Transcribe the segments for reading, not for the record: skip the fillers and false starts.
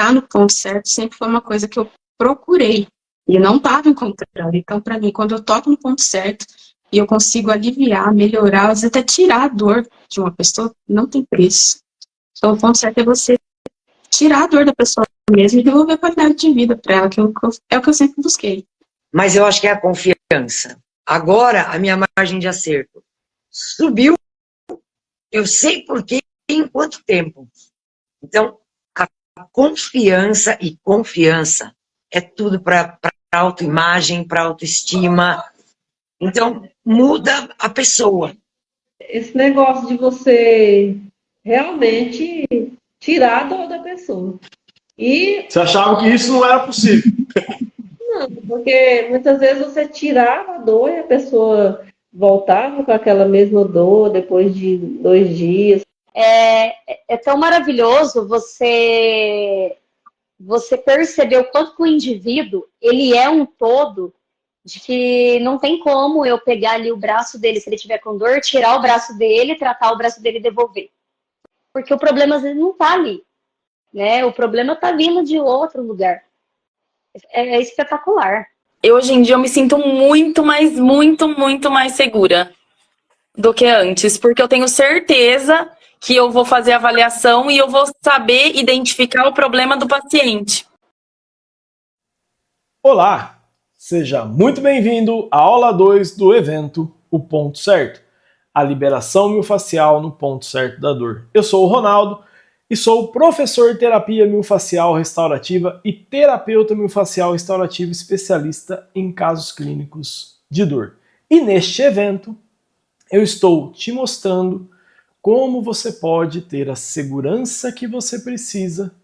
tocar no ponto certo sempre foi uma coisa que eu procurei e não estava encontrando. Então, para mim, quando eu toco no ponto certo e eu consigo aliviar, melhorar, às vezes até tirar a dor de uma pessoa, não tem preço. Então, o ponto certo é você tirar a dor da pessoa mesmo e devolver a qualidade de vida para ela, que é o que eu sempre busquei. Mas eu acho que é a confiança. Agora, a minha margem de acerto subiu. Eu sei por quê e em quanto tempo. Então, a confiança e confiança é tudo para autoimagem, para autoestima. Então, muda a pessoa. Esse negócio de você realmente tirar a dor da pessoa. E Você achava que isso não era possível? não, porque muitas vezes você tirava a dor e a pessoa voltava com aquela mesma dor depois de 2 dias. É tão maravilhoso você perceber o quanto que o indivíduo, ele é um todo, de que não tem como eu pegar ali o braço dele, se ele tiver com dor, tirar o braço dele, tratar o braço dele e devolver. Porque o problema às vezes não tá ali, né? O problema tá vindo de outro lugar. É espetacular. Hoje em dia eu me sinto muito mais segura do que antes, porque eu tenho certeza que eu vou fazer a avaliação e eu vou saber identificar o problema do paciente. Olá, seja muito bem-vindo à aula 2 do evento O Ponto Certo, a liberação miofascial no ponto certo da dor. Eu sou o Ronaldo e sou professor de terapia miofascial restaurativa e terapeuta miofascial restaurativa especialista em casos clínicos de dor. E neste evento eu estou te mostrando como você pode ter a segurança que você precisa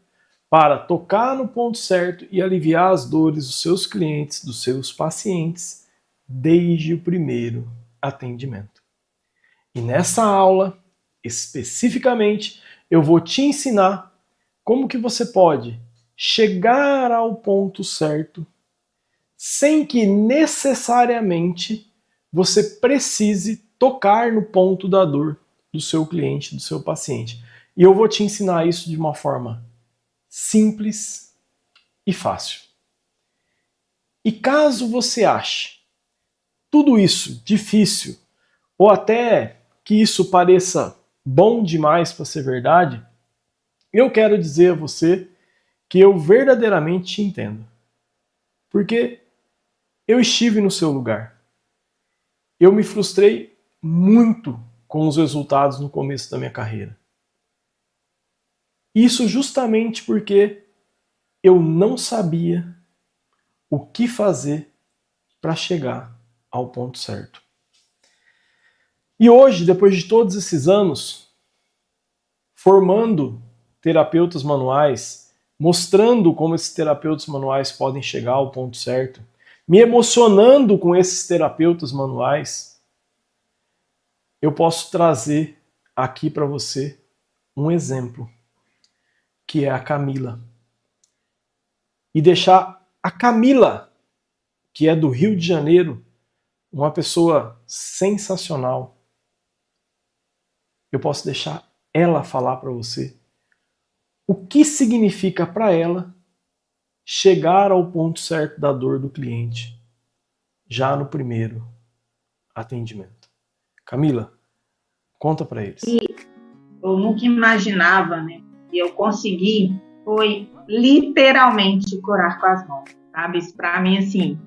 para tocar no ponto certo e aliviar as dores dos seus clientes, dos seus pacientes, desde o primeiro atendimento. E nessa aula, especificamente, eu vou te ensinar como que você pode chegar ao ponto certo sem que necessariamente você precise tocar no ponto da dor do seu cliente, do seu paciente. E eu vou te ensinar isso de uma forma simples e fácil. E caso você ache tudo isso difícil, ou até que isso pareça bom demais para ser verdade, eu quero dizer a você que eu verdadeiramente te entendo. Porque eu estive no seu lugar. Eu me frustrei muito com os resultados no começo da minha carreira. Isso justamente porque eu não sabia o que fazer para chegar ao ponto certo. E hoje, depois de todos esses anos, formando terapeutas manuais, mostrando como esses terapeutas manuais podem chegar ao ponto certo, me emocionando com esses terapeutas manuais, eu posso trazer aqui para você um exemplo, que é a Camila. E deixar a Camila, que é do Rio de Janeiro, uma pessoa sensacional. Eu posso deixar ela falar para você o que significa para ela chegar ao ponto certo da dor do cliente, já no primeiro atendimento. Camila, conta para eles. Eu nunca imaginava, né? E eu consegui, foi literalmente curar com as mãos, sabe? Isso para mim, assim,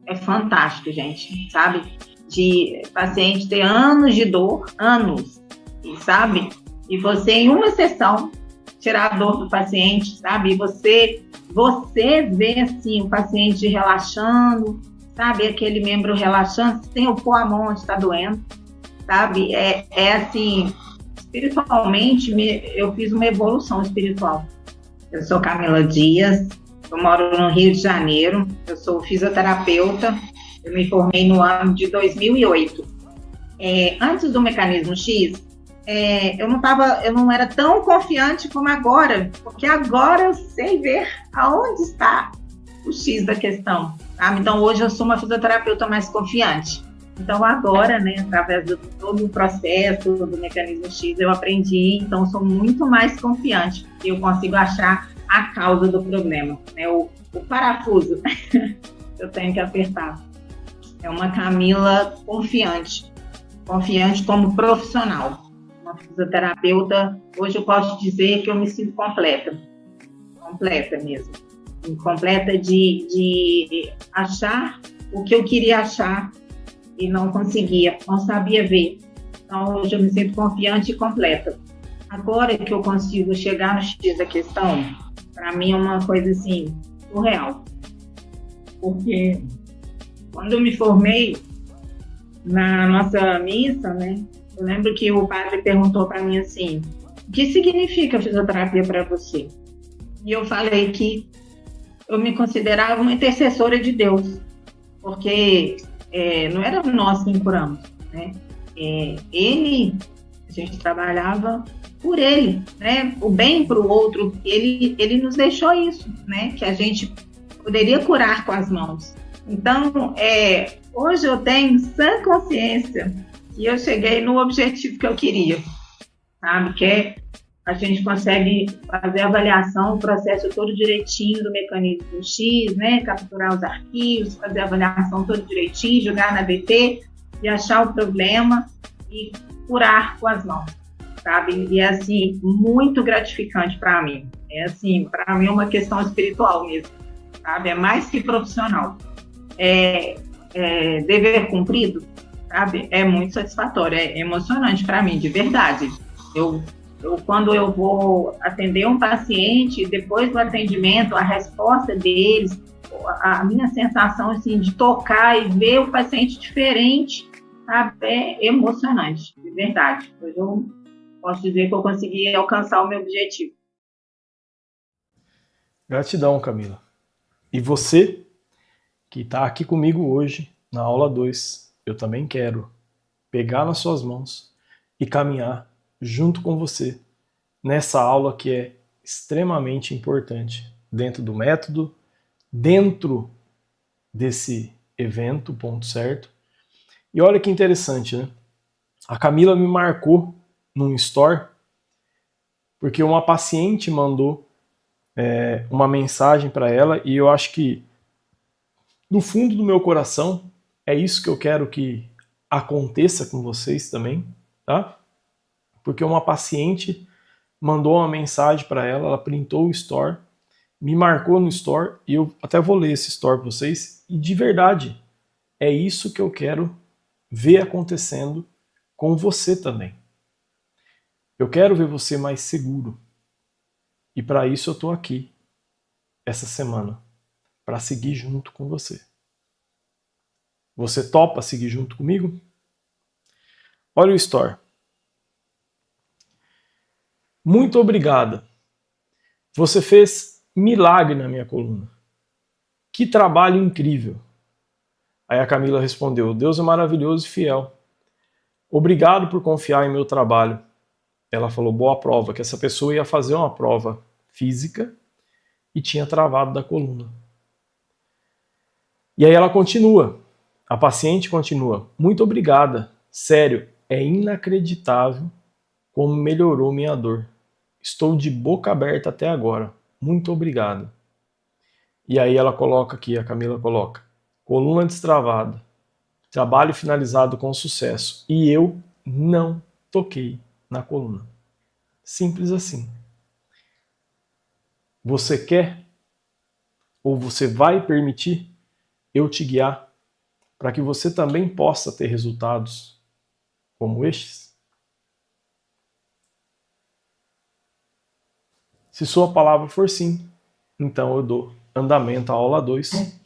é fantástico, gente, sabe? De paciente ter anos de dor, anos, e sabe? E você, em uma sessão, tirar a dor do paciente, sabe? E você vê, assim, o paciente relaxando, sabe? Aquele membro relaxando, sem eu pôr a mão onde está doendo, sabe? É assim, espiritualmente, eu fiz uma evolução espiritual. Eu sou Camila Dias, eu moro no Rio de Janeiro, eu sou fisioterapeuta, eu me formei no ano de 2008. Antes do Mecanismo X, eu não era tão confiante como agora, porque agora eu sei ver aonde está o X da questão, sabe? Então hoje eu sou uma fisioterapeuta mais confiante. Então agora, né, através de todo o processo do Mecanismo X, eu aprendi, então eu sou muito mais confiante, porque eu consigo achar a causa do problema, né? O parafuso eu tenho que apertar. É uma Camila confiante como profissional. Uma fisioterapeuta, hoje eu posso dizer que eu me sinto completa mesmo. Completa de achar o que eu queria achar e não conseguia, não sabia ver. Então, hoje eu me sinto confiante e completa. Agora que eu consigo chegar no X da questão, para mim é uma coisa assim, surreal. Porque quando eu me formei na nossa missa, né, eu lembro que o padre perguntou para mim assim, o que significa fisioterapia para você? E eu falei que eu me considerava uma intercessora de Deus, porque não era nós quem curamos, né? A gente trabalhava por ele, né? O bem para o outro, ele nos deixou isso, né? Que a gente poderia curar com as mãos. Então, hoje eu tenho sã consciência que eu cheguei no objetivo que eu queria, sabe? Que a gente consegue fazer a avaliação, o processo todo direitinho do mecanismo X, né? Capturar os arquivos, fazer a avaliação todo direitinho, jogar na BT e achar o problema e curar com as mãos, sabe? E é, assim, muito gratificante para mim. É, assim, para mim é uma questão espiritual mesmo, sabe? É mais que profissional. Dever cumprido, sabe? É muito satisfatório, é emocionante para mim, de verdade. Quando eu vou atender um paciente, depois do atendimento, a resposta deles, a minha sensação assim, de tocar e ver o paciente diferente, sabe? É emocionante, de verdade. Hoje eu posso dizer que eu consegui alcançar o meu objetivo. Gratidão, Camila. E você que está aqui comigo hoje, na aula 2, eu também quero pegar nas suas mãos e caminhar junto com você nessa aula que é extremamente importante dentro do método, dentro desse evento, ponto certo. E olha que interessante, né? A Camila me marcou num store porque uma paciente mandou uma mensagem para ela e eu acho que no fundo do meu coração é isso que eu quero que aconteça com vocês também, tá? Porque uma paciente mandou uma mensagem para ela, ela printou o store, me marcou no store, e eu até vou ler esse store para vocês, e de verdade, é isso que eu quero ver acontecendo com você também. Eu quero ver você mais seguro, e para isso eu estou aqui, essa semana, para seguir junto com você. Você topa seguir junto comigo? Olha o store. Muito obrigada. Você fez milagre na minha coluna. Que trabalho incrível. Aí a Camila respondeu, Deus é maravilhoso e fiel. Obrigado por confiar em meu trabalho. Ela falou, boa prova, que essa pessoa ia fazer uma prova física e tinha travado da coluna. E aí ela continua, a paciente continua, muito obrigada, sério, é inacreditável como melhorou minha dor. Estou de boca aberta até agora. Muito obrigado. E aí ela coloca aqui, a Camila coloca, coluna destravada, trabalho finalizado com sucesso. E eu não toquei na coluna. Simples assim. Você quer ou você vai permitir eu te guiar para que você também possa ter resultados como estes? Se sua palavra for sim, então eu dou andamento à aula 2.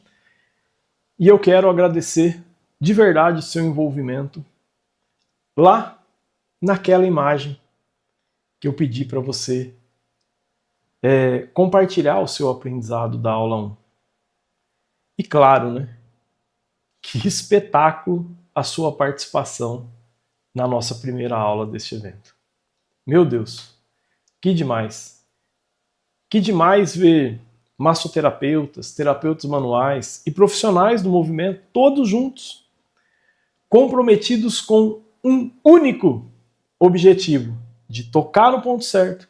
E eu quero agradecer de verdade o seu envolvimento lá naquela imagem que eu pedi para você compartilhar o seu aprendizado da aula 1. E claro, né? Que espetáculo a sua participação na nossa primeira aula deste evento. Meu Deus, que demais! Que demais ver massoterapeutas, terapeutas manuais e profissionais do movimento, todos juntos, comprometidos com um único objetivo, de tocar no ponto certo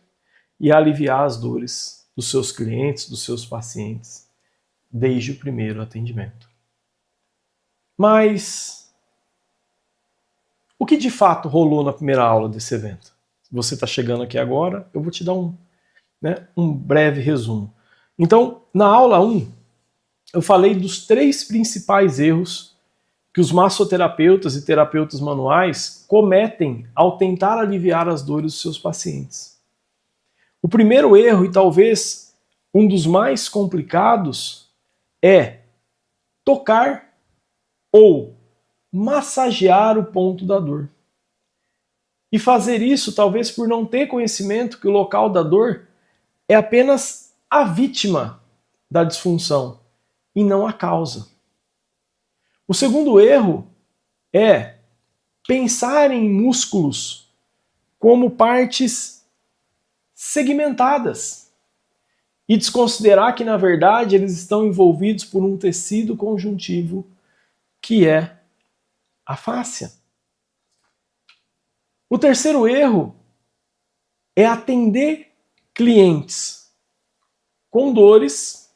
e aliviar as dores dos seus clientes, dos seus pacientes, desde o primeiro atendimento. Mas o que de fato rolou na primeira aula desse evento? Se você está chegando aqui agora, eu vou te dar um breve resumo. Então, na aula 1, eu falei dos 3 principais erros que os massoterapeutas e terapeutas manuais cometem ao tentar aliviar as dores dos seus pacientes. O primeiro erro, e talvez um dos mais complicados, é tocar ou massagear o ponto da dor. E fazer isso talvez por não ter conhecimento que o local da dor é apenas a vítima da disfunção e não a causa. O segundo erro é pensar em músculos como partes segmentadas e desconsiderar que, na verdade, eles estão envolvidos por um tecido conjuntivo que é a fáscia. O terceiro erro é atender clientes com dores,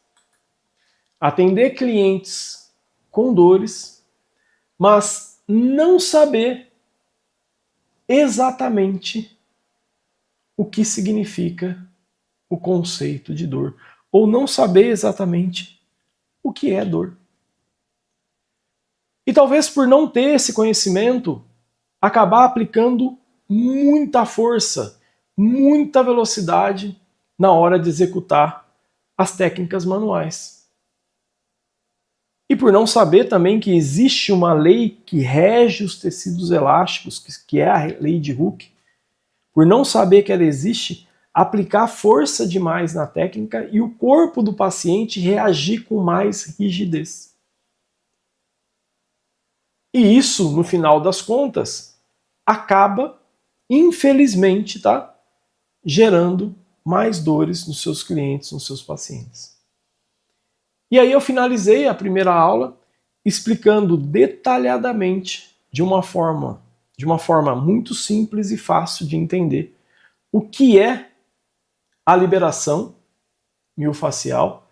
mas não saber exatamente o que significa o conceito de dor, ou não saber exatamente o que é dor. E talvez por não ter esse conhecimento, acabar aplicando muita força, muita velocidade na hora de executar as técnicas manuais. E por não saber também que existe uma lei que rege os tecidos elásticos, que é a lei de Hooke, por não saber que ela existe, aplicar força demais na técnica e o corpo do paciente reagir com mais rigidez. E isso, no final das contas, acaba, infelizmente, gerando mais dores nos seus clientes, nos seus pacientes. E aí eu finalizei a primeira aula explicando detalhadamente, de uma forma muito simples e fácil de entender, o que é a liberação miofascial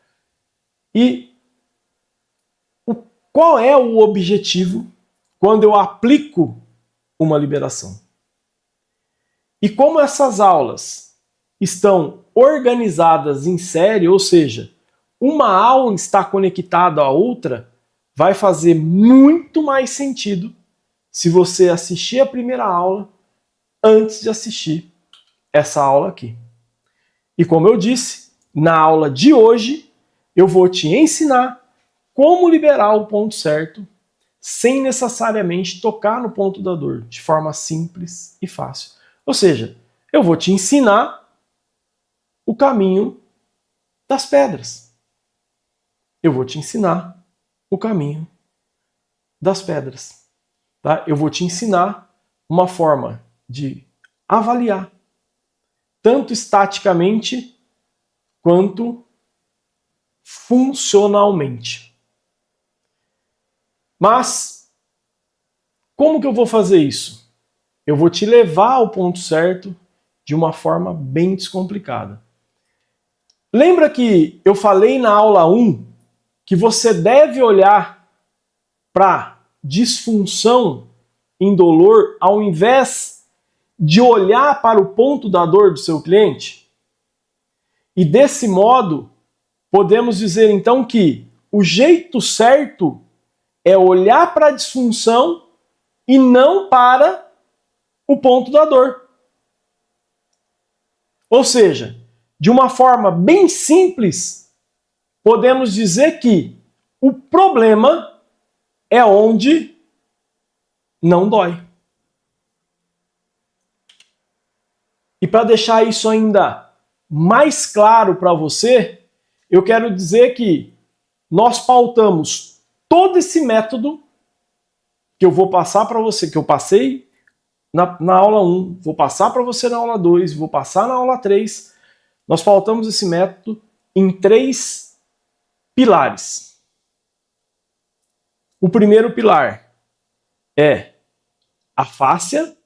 e qual é o objetivo quando eu aplico uma liberação. E como essas aulas estão organizadas em série, ou seja, uma aula está conectada à outra, vai fazer muito mais sentido se você assistir a primeira aula antes de assistir essa aula aqui. E como eu disse, na aula de hoje, eu vou te ensinar como liberar o ponto certo sem necessariamente tocar no ponto da dor, de forma simples e fácil. Ou seja, eu vou te ensinar o caminho das pedras. Eu vou te ensinar o caminho das pedras. Tá? Eu vou te ensinar uma forma de avaliar, tanto estaticamente quanto funcionalmente. Mas, como que eu vou fazer isso? Eu vou te levar ao ponto certo de uma forma bem descomplicada. Lembra que eu falei na aula 1 que você deve olhar para disfunção indolor ao invés de olhar para o ponto da dor do seu cliente? E desse modo, podemos dizer então que o jeito certo é olhar para a disfunção e não para o ponto da dor. Ou seja, de uma forma bem simples, podemos dizer que o problema é onde não dói. E para deixar isso ainda mais claro para você, eu quero dizer que nós pautamos todo esse método que eu vou passar para você, que eu passei na aula 1, vou passar para você na aula 2, vou passar na aula 3, nós pautamos esse método em 3 pilares. O primeiro pilar é a fáscia,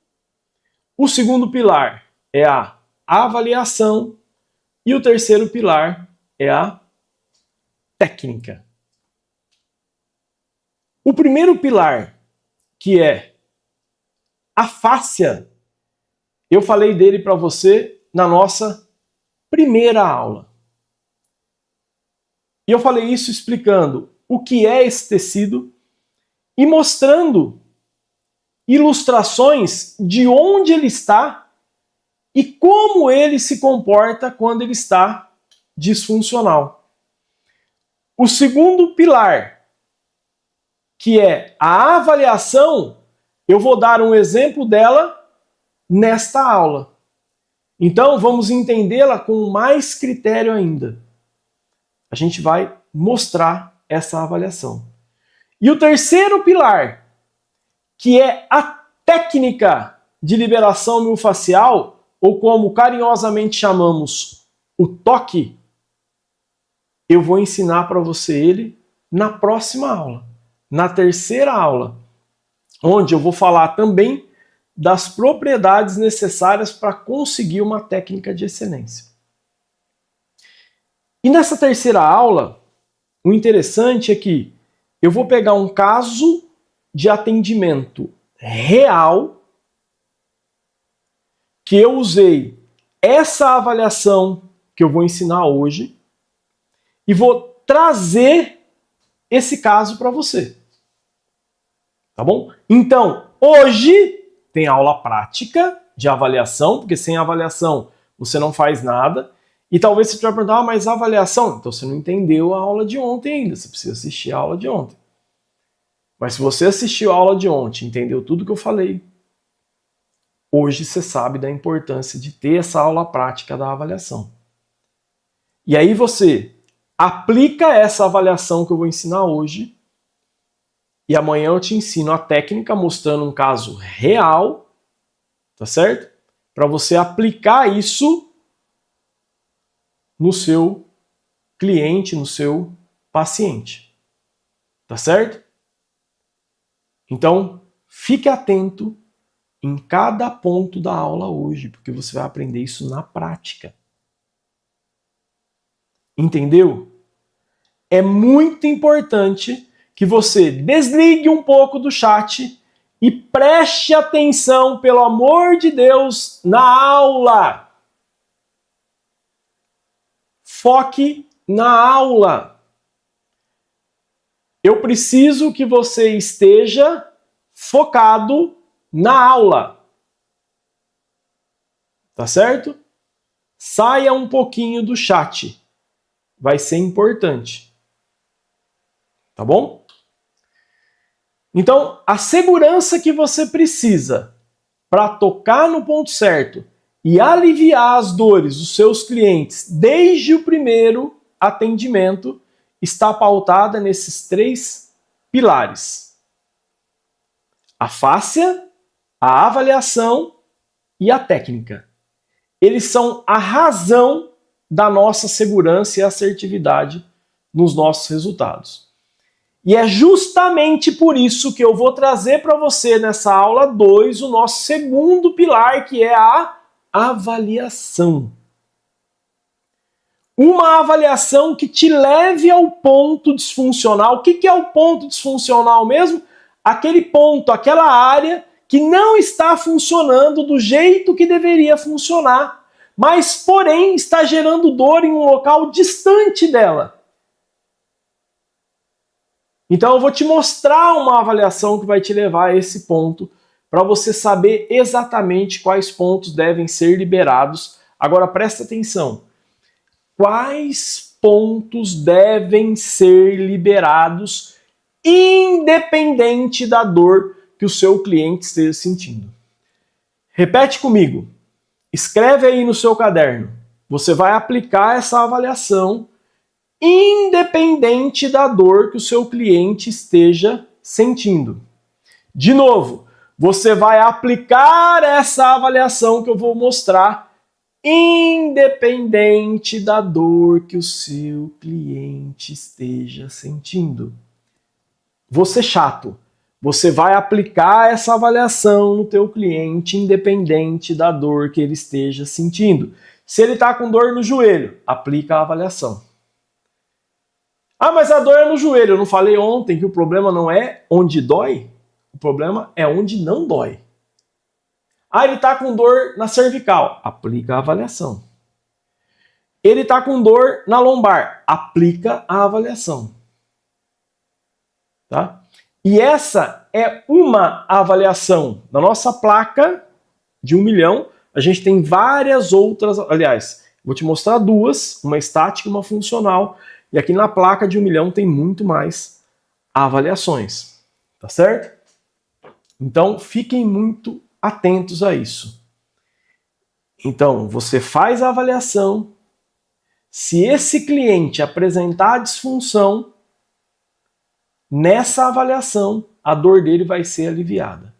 o segundo pilar é a avaliação E o terceiro pilar é a técnica. O primeiro pilar, que é a fáscia, eu falei dele para você na nossa primeira aula. E eu falei isso explicando o que é esse tecido e mostrando ilustrações de onde ele está e como ele se comporta quando ele está disfuncional. O segundo pilar, que é a avaliação, eu vou dar um exemplo dela nesta aula. Então, vamos entendê-la com mais critério ainda. A gente vai mostrar essa avaliação. E o terceiro pilar, que é a técnica de liberação miofascial, ou como carinhosamente chamamos, o toque, eu vou ensinar para você ele na próxima aula, na terceira aula, onde eu vou falar também das propriedades necessárias para conseguir uma técnica de excelência. E nessa terceira aula, o interessante é que eu vou pegar um caso de atendimento real que eu usei essa avaliação que eu vou ensinar hoje e vou trazer esse caso para você. Tá bom? Então, hoje tem aula prática de avaliação, porque sem avaliação você não faz nada. E talvez você vai perguntar, mas avaliação? Então você não entendeu a aula de ontem ainda, você precisa assistir a aula de ontem. Mas se você assistiu a aula de ontem, entendeu tudo que eu falei, hoje você sabe da importância de ter essa aula prática da avaliação. E aí você aplica essa avaliação que eu vou ensinar hoje, e amanhã eu te ensino a técnica mostrando um caso real, tá certo? Para você aplicar isso no seu cliente, no seu paciente. Tá certo? Então, fique atento em cada ponto da aula hoje, porque você vai aprender isso na prática. Entendeu? É muito importante que você desligue um pouco do chat e preste atenção, pelo amor de Deus, na aula. Foque na aula. Eu preciso que você esteja focado na aula. Tá certo? Saia um pouquinho do chat. Vai ser importante. Tá bom? Então, a segurança que você precisa para tocar no ponto certo e aliviar as dores dos seus clientes desde o primeiro atendimento está pautada nesses 3 pilares: a fáscia, a avaliação e a técnica. Eles são a razão da nossa segurança e assertividade nos nossos resultados. E é justamente por isso que eu vou trazer para você nessa aula 2 o nosso segundo pilar, que é a avaliação. Uma avaliação que te leve ao ponto disfuncional. O que é o ponto disfuncional mesmo? Aquele ponto, aquela área que não está funcionando do jeito que deveria funcionar, mas porém está gerando dor em um local distante dela. Então eu vou te mostrar uma avaliação que vai te levar a esse ponto, para você saber exatamente quais pontos devem ser liberados. Agora presta atenção. Quais pontos devem ser liberados independente da dor que o seu cliente esteja sentindo? Repete comigo. Escreve aí no seu caderno. Você vai aplicar essa avaliação independente da dor que o seu cliente esteja sentindo. De novo, você vai aplicar essa avaliação que eu vou mostrar independente da dor que o seu cliente esteja sentindo. Vou ser chato. Você vai aplicar essa avaliação no teu cliente independente da dor que ele esteja sentindo. Se ele está com dor no joelho, aplica a avaliação. Ah, mas a dor é no joelho. Eu não falei ontem que o problema não é onde dói? O problema é onde não dói. Ah, ele está com dor na cervical. Aplica a avaliação. Ele está com dor na lombar. Aplica a avaliação. Tá? E essa é uma avaliação. Na nossa placa de 1 milhão, a gente tem várias outras. Aliás, vou te mostrar duas, uma estática e uma funcional. E aqui na placa de 1 milhão tem muito mais avaliações. Tá certo? Então, fiquem muito atentos a isso. Então, você faz a avaliação. Se esse cliente apresentar disfunção, nessa avaliação, a dor dele vai ser aliviada.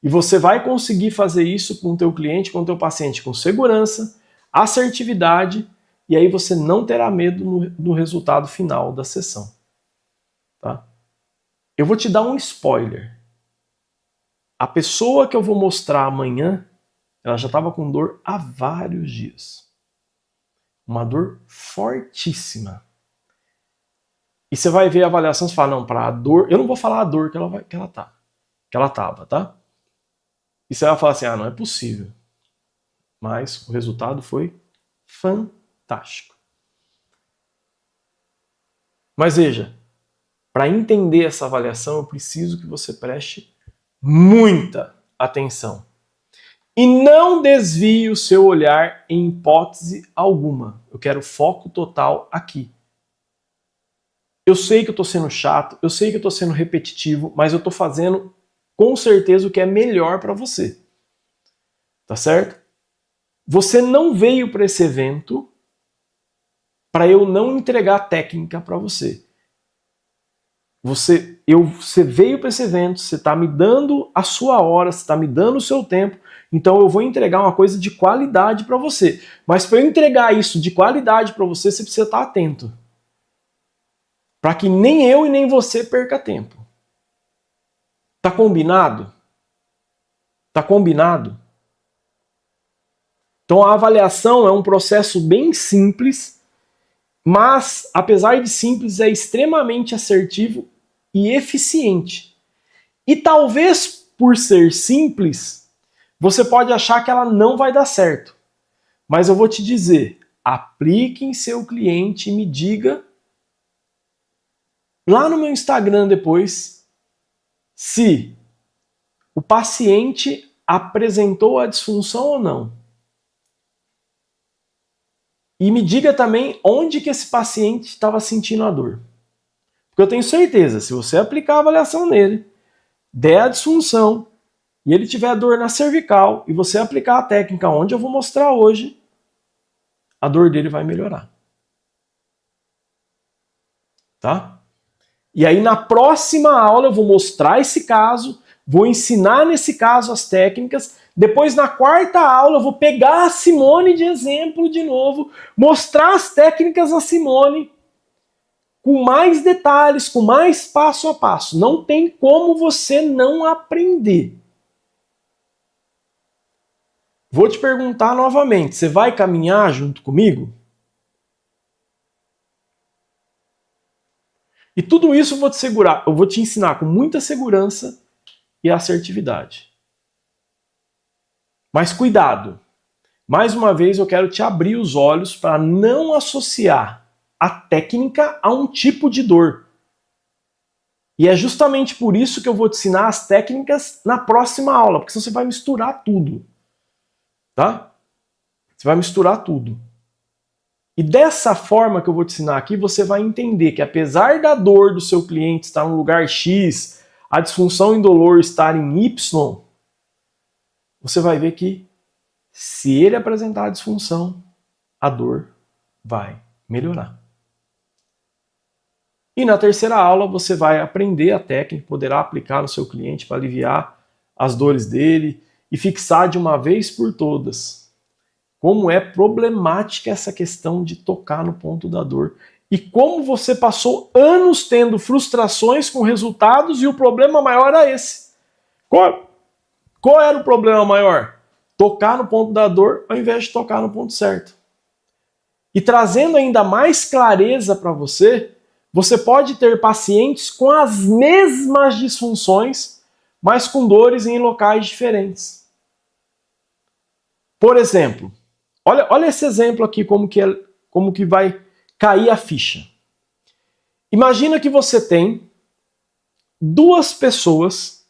E você vai conseguir fazer isso com o teu cliente, com o teu paciente, com segurança, assertividade, e aí você não terá medo do resultado final da sessão. Tá? Eu vou te dar um spoiler. A pessoa que eu vou mostrar amanhã, ela já estava com dor há vários dias. Uma dor fortíssima. E você vai ver a avaliação e fala, não, para a dor, eu não vou falar a dor que ela tava, tá? E você vai falar assim, não é possível. Mas o resultado foi fantástico. Mas veja, para entender essa avaliação, eu preciso que você preste muita atenção. E não desvie o seu olhar em hipótese alguma. Eu quero foco total aqui. Eu sei que eu estou sendo chato, eu sei que eu estou sendo repetitivo, mas eu estou fazendo com certeza o que é melhor para você. Tá certo? Você não veio para esse evento para eu não entregar técnica para você. Você veio para esse evento, você está me dando a sua hora, você está me dando o seu tempo, então eu vou entregar uma coisa de qualidade para você. Mas para eu entregar isso de qualidade para você, você precisa estar atento. Para que nem eu e nem você perca tempo. Tá combinado? Tá combinado? Então a avaliação é um processo bem simples, mas apesar de simples é extremamente assertivo e eficiente. E talvez por ser simples, você pode achar que ela não vai dar certo. Mas eu vou te dizer, aplique em seu cliente e me diga lá no meu Instagram depois se o paciente apresentou a disfunção ou não. E me diga também onde que esse paciente estava sentindo a dor. Porque eu tenho certeza, se você aplicar a avaliação nele, der a disfunção, e ele tiver dor na cervical, e você aplicar a técnica onde eu vou mostrar hoje, a dor dele vai melhorar. Tá? E aí na próxima aula eu vou mostrar esse caso, vou ensinar nesse caso as técnicas, depois na quarta aula eu vou pegar a Simone de exemplo de novo, mostrar as técnicas da Simone com mais detalhes, com mais passo a passo. Não tem como você não aprender. Vou te perguntar novamente, você vai caminhar junto comigo? E tudo isso eu vou te ensinar com muita segurança e assertividade. Mas cuidado. Mais uma vez eu quero te abrir os olhos para não associar a técnica a um tipo de dor. E é justamente por isso que eu vou te ensinar as técnicas na próxima aula, porque senão você vai misturar tudo. Tá? Você vai misturar tudo. E dessa forma que eu vou te ensinar aqui, você vai entender que apesar da dor do seu cliente estar no lugar X, a disfunção indolor estar em Y, você vai ver que se ele apresentar a disfunção, a dor vai melhorar. E na terceira aula você vai aprender a técnica, poderá aplicar no seu cliente para aliviar as dores dele e fixar de uma vez por todas como é problemática essa questão de tocar no ponto da dor e como você passou anos tendo frustrações com resultados e o problema maior era esse. Qual era o problema maior? tocar no ponto da dor ao invés de tocar no ponto certo. E trazendo ainda mais clareza para você, você pode ter pacientes com as mesmas disfunções, mas com dores em locais diferentes. Por exemplo, olha esse exemplo aqui, como que vai cair a ficha. Imagina que você tem duas pessoas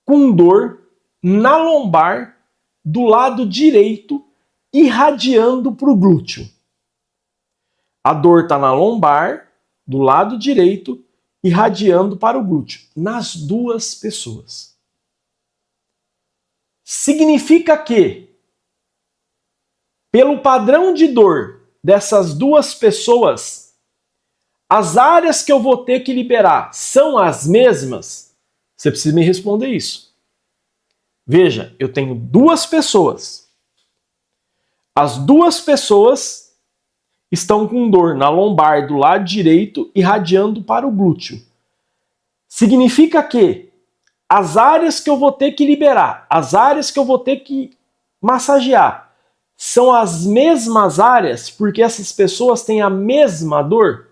com dor na lombar do lado direito irradiando para o glúteo. A dor está na lombar do lado direito irradiando para o glúteo. Nas duas pessoas. Significa que, pelo padrão de dor dessas duas pessoas, as áreas que eu vou ter que liberar são as mesmas? Você precisa me responder isso. Veja, eu tenho duas pessoas. As duas pessoas estão com dor na lombar do lado direito irradiando para o glúteo. Significa que as áreas que eu vou ter que liberar, as áreas que eu vou ter que massagear, são as mesmas áreas porque essas pessoas têm a mesma dor?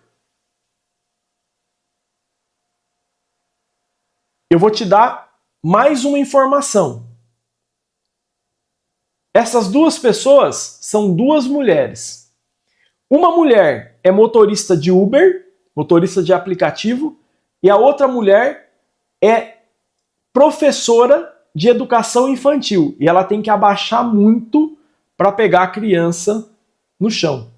Eu vou te dar mais uma informação. Essas duas pessoas são duas mulheres. Uma mulher é motorista de Uber, motorista de aplicativo, e a outra mulher é professora de educação infantil. E ela tem que abaixar muito para pegar a criança no chão.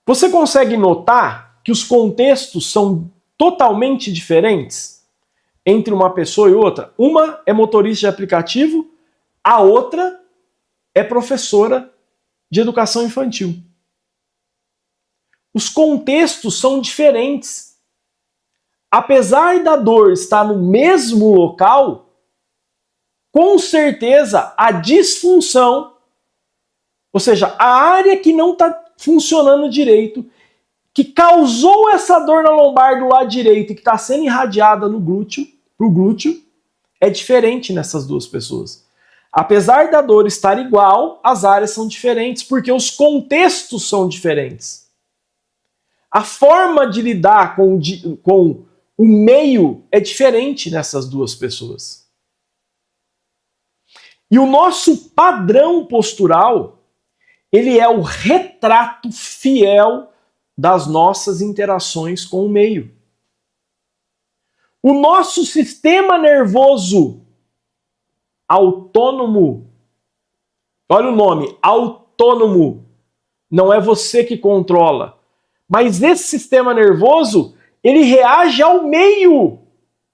Você consegue notar que os contextos são totalmente diferentes entre uma pessoa e outra? Uma é motorista de aplicativo, a outra é professora de educação infantil. Os contextos são diferentes. Apesar da dor estar no mesmo local, com certeza a disfunção, ou seja, a área que não está funcionando direito, que causou essa dor na lombar do lado direito e que está sendo irradiada no glúteo, pro glúteo, é diferente nessas duas pessoas. Apesar da dor estar igual, as áreas são diferentes porque os contextos são diferentes. A forma de lidar com o meio é diferente nessas duas pessoas. E o nosso padrão postural, ele é o retrato fiel das nossas interações com o meio. O nosso sistema nervoso autônomo, olha o nome, autônomo, não é você que controla, mas esse sistema nervoso, ele reage ao meio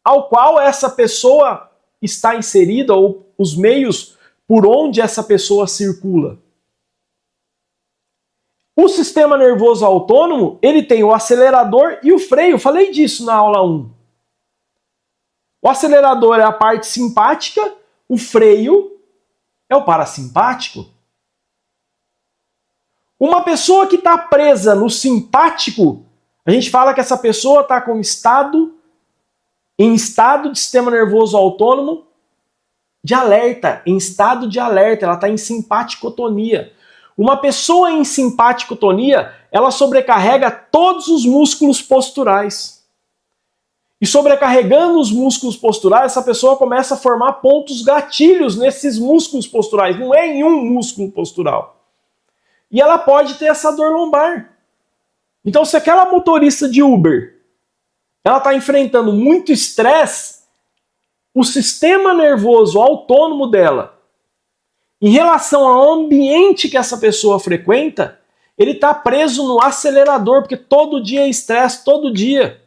ao qual essa pessoa está inserida ou os meios por onde essa pessoa circula. O sistema nervoso autônomo, ele tem o acelerador e o freio. Eu falei disso na aula 1. O acelerador é a parte simpática, o freio é o parasimpático. Uma pessoa que está presa no simpático, a gente fala que essa pessoa está em estado de sistema nervoso autônomo de alerta, em estado de alerta, ela está em simpaticotonia. Uma pessoa em simpaticotonia, ela sobrecarrega todos os músculos posturais. E sobrecarregando os músculos posturais, essa pessoa começa a formar pontos gatilhos nesses músculos posturais, não é em um músculo postural. E ela pode ter essa dor lombar. Então, se aquela motorista de Uber, ela está enfrentando muito estresse, o sistema nervoso autônomo dela, em relação ao ambiente que essa pessoa frequenta, ele está preso no acelerador, porque todo dia é estresse, todo dia.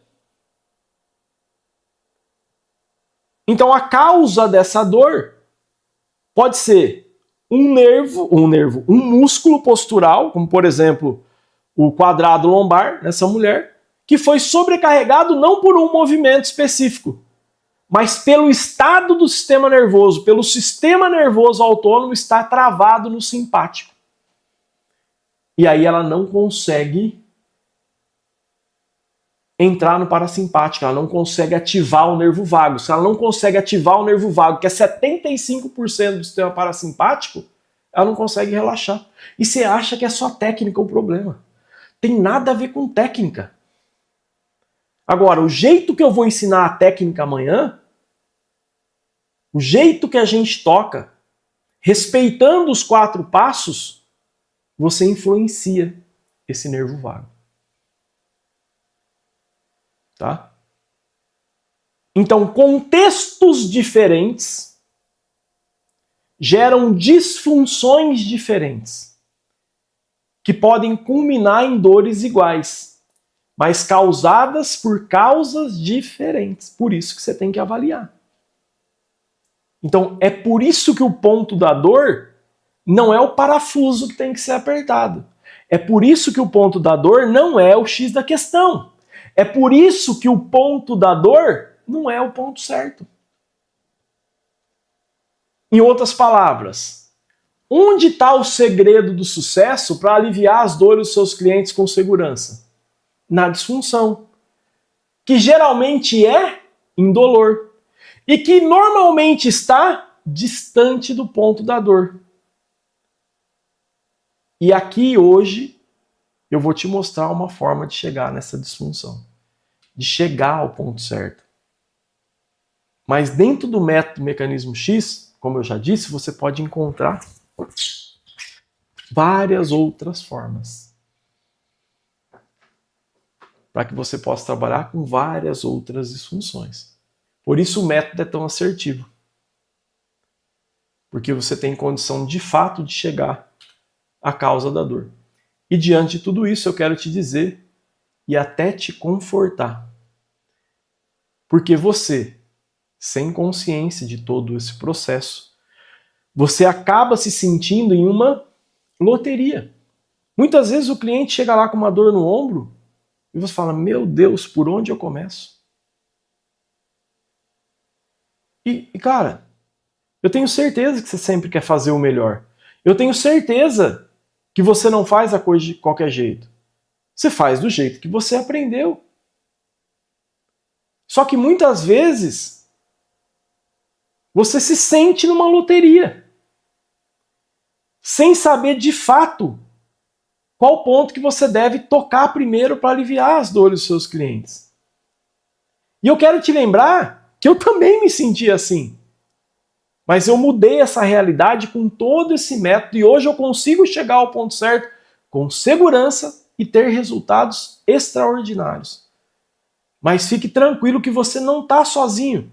Então a causa dessa dor pode ser um músculo postural, como por exemplo o quadrado lombar nessa mulher, que foi sobrecarregado não por um movimento específico, mas pelo estado do sistema nervoso, pelo sistema nervoso autônomo estar travado no simpático. E aí ela não consegue entrar no parasimpático, ela não consegue ativar o nervo vago. Se ela não consegue ativar o nervo vago, que é 75% do sistema parasimpático, ela não consegue relaxar. E você acha que é só técnica o problema. Tem nada a ver com técnica. Agora, o jeito que eu vou ensinar a técnica amanhã, o jeito que a gente toca, respeitando os 4 passos, você influencia esse nervo vago. Tá? Então, contextos diferentes geram disfunções diferentes, que podem culminar em dores iguais, mas causadas por causas diferentes. Por isso que você tem que avaliar. Então, é por isso que o ponto da dor não é o parafuso que tem que ser apertado. É por isso que o ponto da dor não é o X da questão. É por isso que o ponto da dor não é o ponto certo. Em outras palavras, onde está o segredo do sucesso para aliviar as dores dos seus clientes com segurança? Na disfunção, que geralmente é indolor e que normalmente está distante do ponto da dor. E aqui hoje eu vou te mostrar uma forma de chegar nessa disfunção, de chegar ao ponto certo. Mas dentro do método Mecanismo X, como eu já disse, você pode encontrar várias outras formas para que você possa trabalhar com várias outras disfunções. Por isso o método é tão assertivo. Porque você tem condição de fato de chegar à causa da dor. E diante de tudo isso eu quero te dizer e até te confortar. Porque você, sem consciência de todo esse processo, você acaba se sentindo em uma loteria. Muitas vezes o cliente chega lá com uma dor no ombro e você fala, meu Deus, por onde eu começo? E cara, eu tenho certeza que você sempre quer fazer o melhor. Eu tenho certeza que você não faz a coisa de qualquer jeito. Você faz do jeito que você aprendeu. Só que muitas vezes você se sente numa loteria, sem saber de fato qual ponto que você deve tocar primeiro para aliviar as dores dos seus clientes. E eu quero te lembrar que eu também me senti assim. Mas eu mudei essa realidade com todo esse método e hoje eu consigo chegar ao ponto certo com segurança e ter resultados extraordinários. Mas fique tranquilo que você não está sozinho.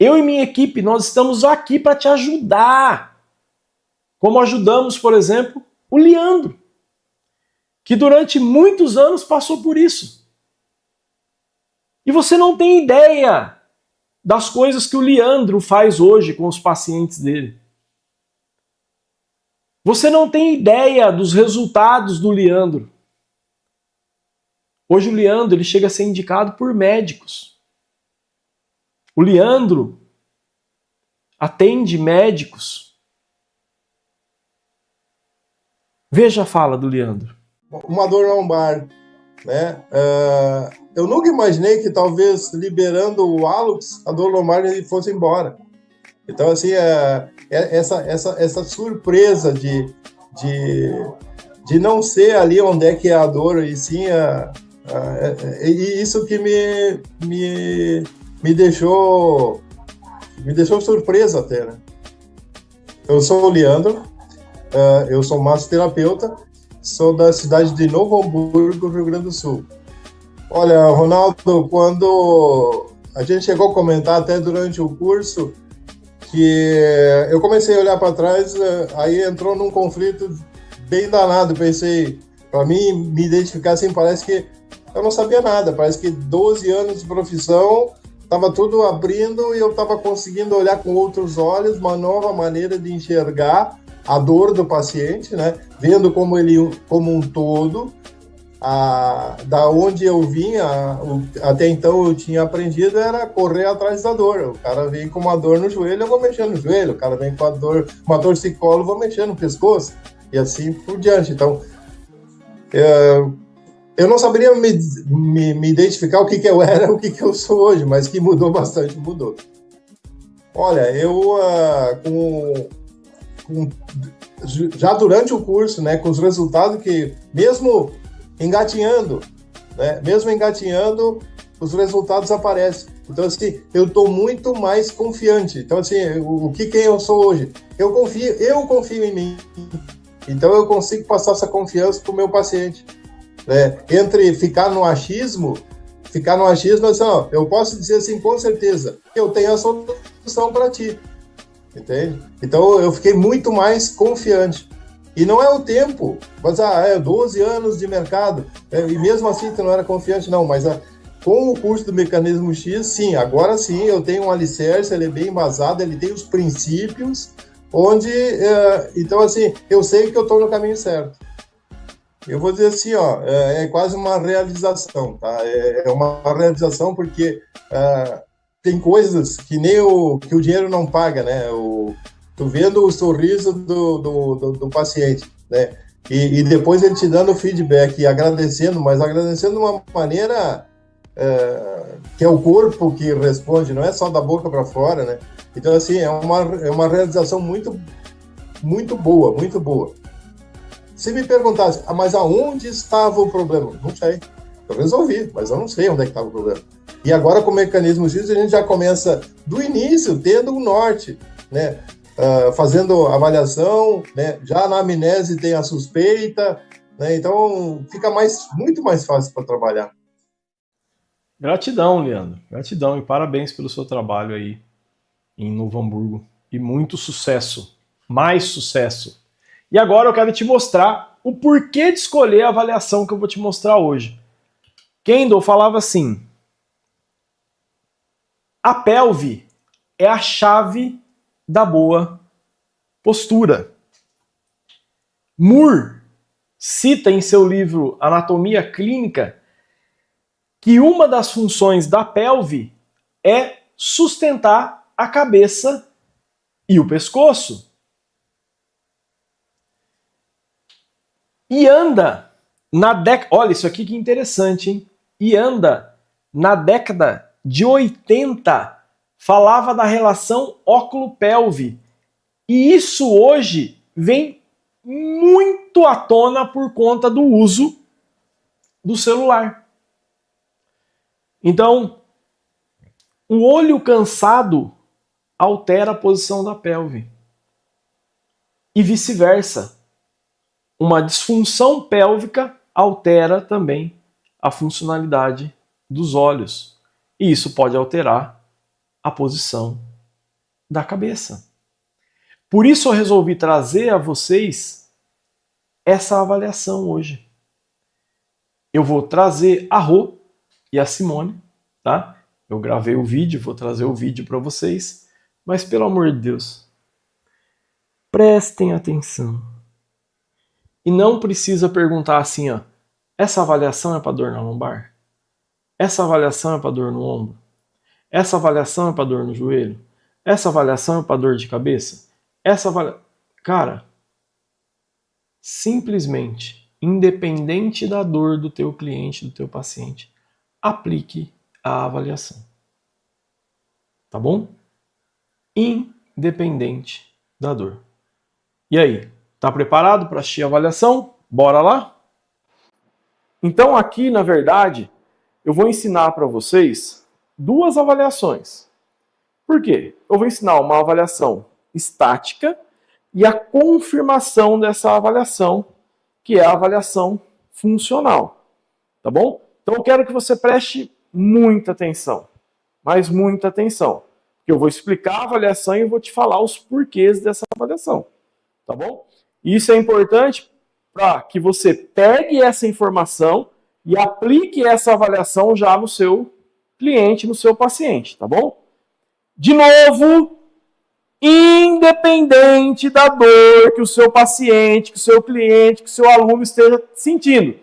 Eu e minha equipe, nós estamos aqui para te ajudar. Como ajudamos, por exemplo, o Leandro, que durante muitos anos passou por isso. E você não tem ideia das coisas que o Leandro faz hoje com os pacientes dele. Você não tem ideia dos resultados do Leandro. Hoje o Leandro ele chega a ser indicado por médicos. O Leandro atende médicos. Veja a fala do Leandro. Uma dor lombar, né? Eu nunca imaginei que talvez liberando o hálux, a dor lombar fosse embora. Então, assim, essa surpresa de não ser ali onde é que é a dor, e sim isso que me deixou surpreso até, né? Eu sou o Leandro, eu sou massoterapeuta, sou da cidade de Novo Hamburgo, Rio Grande do Sul. Olha, Ronaldo, quando a gente chegou a comentar até durante o curso, que eu comecei a olhar para trás, aí entrou num conflito bem danado. Pensei, para mim, me identificar assim, parece que eu não sabia nada, parece que 12 anos de profissão, estava tudo abrindo e eu estava conseguindo olhar com outros olhos, uma nova maneira de enxergar a dor do paciente, né? Vendo como ele como um todo. Da onde eu vinha, até então eu tinha aprendido, era correr atrás da dor. O cara vem com uma dor no joelho, eu vou mexer no joelho. O cara vem com uma torcicolo, eu vou mexer no pescoço. E assim por diante. Então, eu não saberia me identificar o que eu era, o que eu sou hoje, mas que mudou bastante, mudou. Olha, eu já durante o curso, né, com os resultados que, mesmo engatinhando, os resultados aparecem. Então, assim, eu estou muito mais confiante. Então, assim, quem eu sou hoje? Eu confio em mim. Então, eu consigo passar essa confiança para o meu paciente. Entre ficar no achismo, assim, ó, eu posso dizer assim, com certeza, que eu tenho a solução para ti. Entende? Então, eu fiquei muito mais confiante. E não é o tempo, mas 12 anos de mercado, e mesmo assim tu não era confiante, não, mas com o curso do Mecanismo X, sim, agora sim, eu tenho um alicerce, ele é bem embasado, ele tem os princípios, onde, então assim, eu sei que eu estou no caminho certo. Eu vou dizer assim, ó, é quase uma realização, tá? É uma realização porque tem coisas que nem que o dinheiro não paga, né? Tu vendo o sorriso do paciente, né? E depois ele te dando o feedback e agradecendo, mas agradecendo de uma maneira que é o corpo que responde, não é só da boca para fora, né? Então, assim, é uma realização muito, muito boa, muito boa. Se me perguntasse, mas aonde estava o problema? Não sei. Eu resolvi, mas eu não sei onde é que estava o problema. E agora, com o Mecanismo X, a gente já começa do início, tendo o norte, né? Fazendo avaliação, né? Já na amnese tem a suspeita, né? Então fica muito mais fácil para trabalhar. Gratidão, Leandro. Gratidão e parabéns pelo seu trabalho aí em Novo Hamburgo. E muito sucesso. Mais sucesso. E agora eu quero te mostrar o porquê de escolher a avaliação que eu vou te mostrar hoje. Kendall falava assim: a pelve é a chave da boa postura. Moore cita em seu livro Anatomia Clínica que uma das funções da pelve é sustentar a cabeça e o pescoço. E anda na década... Olha, isso aqui que interessante, hein? E anda na década de 80, falava da relação óculo-pelve. E isso hoje vem muito à tona por conta do uso do celular. Então, o olho cansado altera a posição da pelve. E vice-versa. Uma disfunção pélvica altera também a funcionalidade dos olhos. E isso pode alterar a posição da cabeça. Por isso eu resolvi trazer a vocês essa avaliação hoje. Eu vou trazer a Rô e a Simone, tá? Eu gravei o vídeo, vou trazer o vídeo para vocês, mas pelo amor de Deus, prestem atenção. E não precisa perguntar assim, ó, essa avaliação é para dor na lombar? Essa avaliação é para dor no ombro? Essa avaliação é para dor no joelho? Essa avaliação é para dor de cabeça? Cara, simplesmente, independente da dor do teu cliente, do teu paciente, aplique a avaliação. Tá bom? Independente da dor. E aí, tá preparado para assistir a avaliação? Bora lá? Então aqui, na verdade, eu vou ensinar para vocês duas avaliações. Por quê? Eu vou ensinar uma avaliação estática e a confirmação dessa avaliação, que é a avaliação funcional. Tá bom? Então eu quero que você preste muita atenção, mas muita atenção, porque eu vou explicar a avaliação e vou te falar os porquês dessa avaliação, tá bom? Isso é importante para que você pegue essa informação e aplique essa avaliação já no seu cliente, no seu paciente, tá bom? De novo, independente da dor que o seu paciente, que o seu cliente, que o seu aluno esteja sentindo.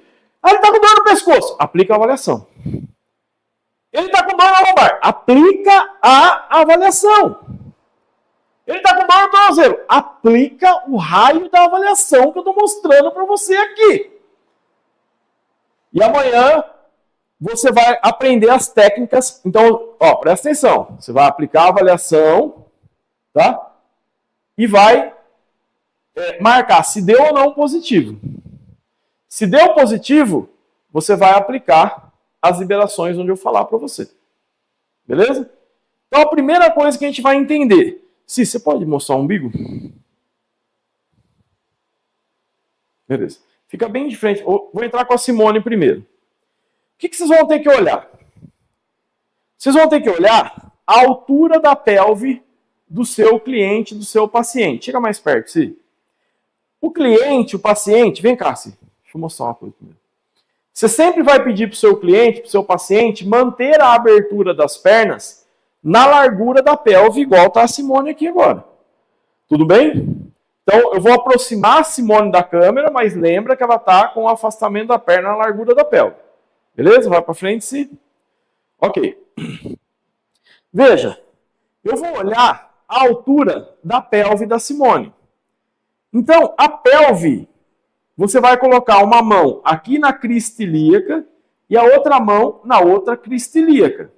Ele está com dor no pescoço, aplica a avaliação. Ele está com dor na lombar, aplica a avaliação. Ele está com dor no tornozelo, aplica o raio da avaliação que eu estou mostrando para você aqui. E amanhã você vai aprender as técnicas. Então, ó, presta atenção. Você vai aplicar a avaliação, tá? E vai marcar se deu ou não positivo. Se deu positivo, você vai aplicar as liberações onde eu falar para você. Beleza? Então, a primeira coisa que a gente vai entender. Si, você pode mostrar o umbigo? Beleza. Fica bem de frente. Vou entrar com a Simone primeiro. O que vocês vão ter que olhar? Vocês vão ter que olhar a altura da pelve do seu cliente, do seu paciente. Chega mais perto, Si. O cliente, o paciente... Vem cá, Si. Deixa eu mostrar uma coisa primeiro. Você sempre vai pedir para o seu cliente, para o seu paciente, manter a abertura das pernas na largura da pelve, igual está a Simone aqui agora. Tudo bem? Então, eu vou aproximar a Simone da câmera, mas lembra que ela está com o afastamento da perna na largura da pelve. Beleza? Vai para frente, sim. Ok. Veja, eu vou olhar a altura da pelve da Simone. Então, a pelve, você vai colocar uma mão aqui na crista ilíaca e a outra mão na outra crista ilíaca.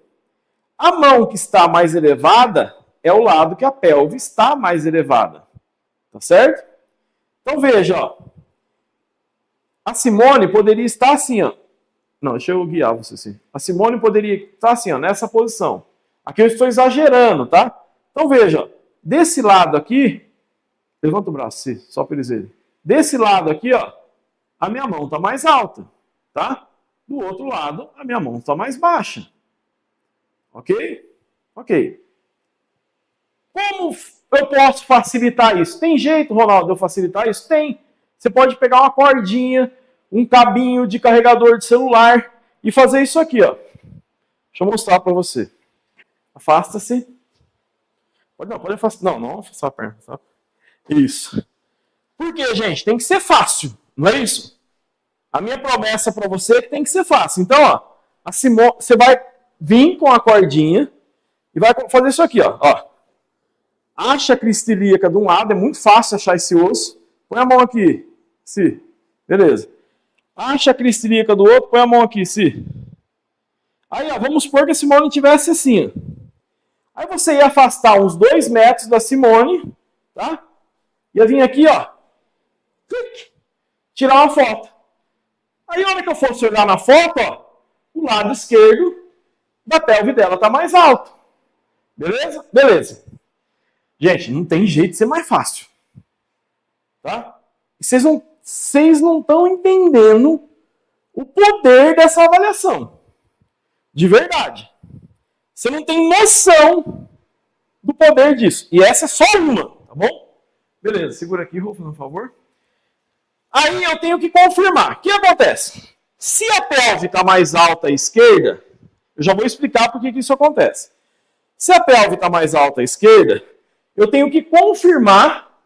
A mão que está mais elevada é o lado que a pelve está mais elevada. Tá certo? Então veja, ó. A Simone poderia estar assim, ó. Não, deixa eu guiar você assim. A Simone poderia estar assim, ó, nessa posição. Aqui eu estou exagerando, tá? Então veja, ó. Desse lado aqui, levanta o braço, sim, só para eles verem. Desse lado aqui, ó, a minha mão está mais alta, tá? Do outro lado, a minha mão está mais baixa. Ok? Ok. Como eu posso facilitar isso? Tem jeito, Ronaldo, de eu facilitar isso? Tem. Você pode pegar uma cordinha, um cabinho de carregador de celular e fazer isso aqui, ó. Deixa eu mostrar para você. Afasta-se. Pode afastar. Não afastar a perna. Tá? Isso. Por quê, gente? Tem que ser fácil, não é isso? A minha promessa para você é que tem que ser fácil. Então, ó, a Simone, você vai vir com a cordinha e vai fazer isso aqui, ó. Acha a crista ilíaca de um lado, é muito fácil achar esse osso. Põe a mão aqui, Si. Beleza. Acha a crista ilíaca do outro, põe a mão aqui, Si. Aí, ó, vamos supor que a Simone tivesse assim, ó. Aí você ia afastar uns 2 metros da Simone, tá? Ia vir aqui, ó. Tirar uma foto. Aí, a hora que eu fosse olhar na foto, ó, o lado esquerdo da pelve dela tá mais alto. Beleza? Beleza. Gente, não tem jeito de ser mais fácil. Tá? Vocês não estão entendendo o poder dessa avaliação. De verdade. Você não tem noção do poder disso. E essa é só uma, tá bom? Beleza, segura aqui, Rufo, por favor. Aí eu tenho que confirmar. O que acontece? Se a pelve está mais alta à esquerda, eu já vou explicar por que isso acontece. Se a pelve está mais alta à esquerda, eu tenho que confirmar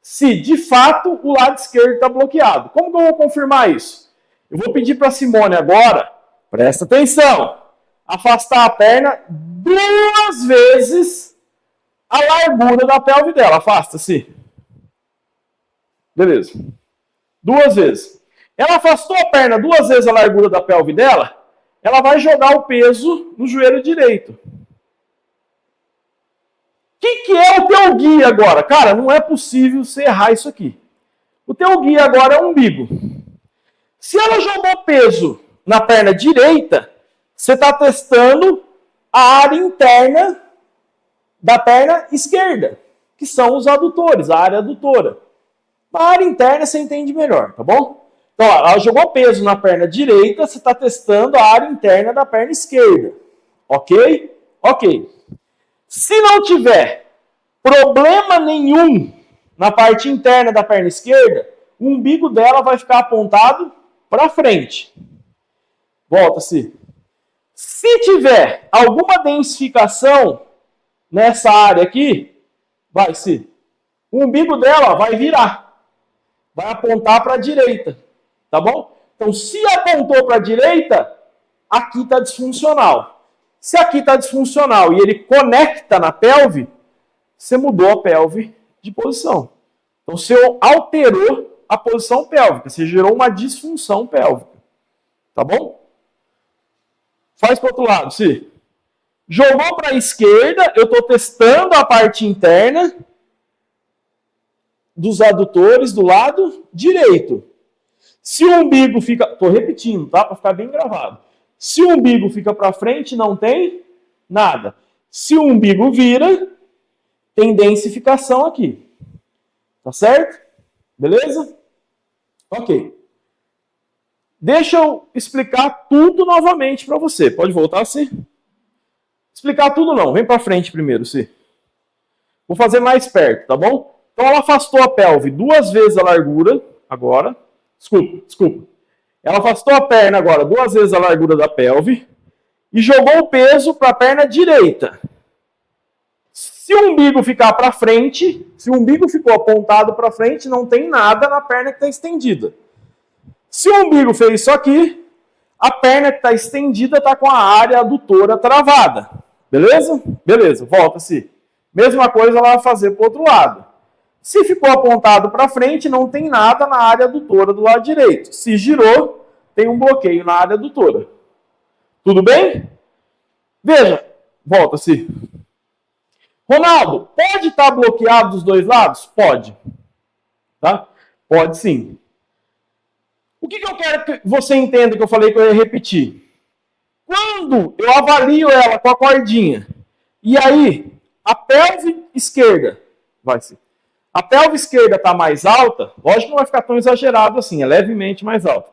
se, de fato, o lado esquerdo está bloqueado. Como que eu vou confirmar isso? Eu vou pedir para a Simone agora, presta atenção, afastar a perna 2 vezes a largura da pelve dela. Afasta-se. Beleza. 2 vezes. Ela afastou a perna 2 vezes a largura da pelve dela, ela vai jogar o peso no joelho direito. O que é o teu guia agora? Cara, não é possível você errar isso aqui. O teu guia agora é o umbigo. Se ela jogou peso na perna direita, você está testando a área interna da perna esquerda, que são os adutores, a área adutora. A área interna você entende melhor, tá bom? Então, ela jogou peso na perna direita, você está testando a área interna da perna esquerda. Ok? Ok. Se não tiver problema nenhum na parte interna da perna esquerda, o umbigo dela vai ficar apontado para frente. Volta-se. Se tiver alguma densificação nessa área aqui, vai-se. O umbigo dela vai virar. Vai apontar para a direita. Tá bom? Então, se apontou para a direita, aqui está disfuncional. Se aqui está disfuncional e ele conecta na pelve, você mudou a pelve de posição. Então, você alterou a posição pélvica. Você gerou uma disfunção pélvica. Tá Tá bom? Faz para o outro lado, sim. Jogou para a esquerda, eu estou testando a parte interna dos adutores do lado direito. Se o umbigo fica... Estou repetindo, tá? Para ficar bem gravado. Se o umbigo fica para frente, não tem nada. Se o umbigo vira, tem densificação aqui. Tá certo? Beleza? Ok. Deixa eu explicar tudo novamente para você. Pode voltar, sim? Explicar tudo não. Vem para frente primeiro, sim. Vou fazer mais perto, tá bom? Então ela afastou a pelve 2 vezes a largura, agora. Desculpa. Ela afastou a perna agora 2 vezes a largura da pelve e jogou o peso para a perna direita. Se o umbigo ficar para frente, se o umbigo ficou apontado para frente, não tem nada na perna que está estendida. Se o umbigo fez isso aqui, a perna que está estendida está com a área adutora travada. Beleza? Beleza, volta-se. Mesma coisa ela vai fazer para o outro lado. Se ficou apontado para frente, não tem nada na área adutora do lado direito. Se girou, tem um bloqueio na área adutora. Tudo bem? Veja, volta-se. Ronaldo, pode estar bloqueado dos 2 lados? Pode. Tá? Pode sim. O que eu quero que você entenda que eu falei que eu ia repetir? Quando eu avalio ela com a cordinha, e aí a pelve esquerda, a pelve esquerda está mais alta, lógico que não vai ficar tão exagerado assim, é levemente mais alta.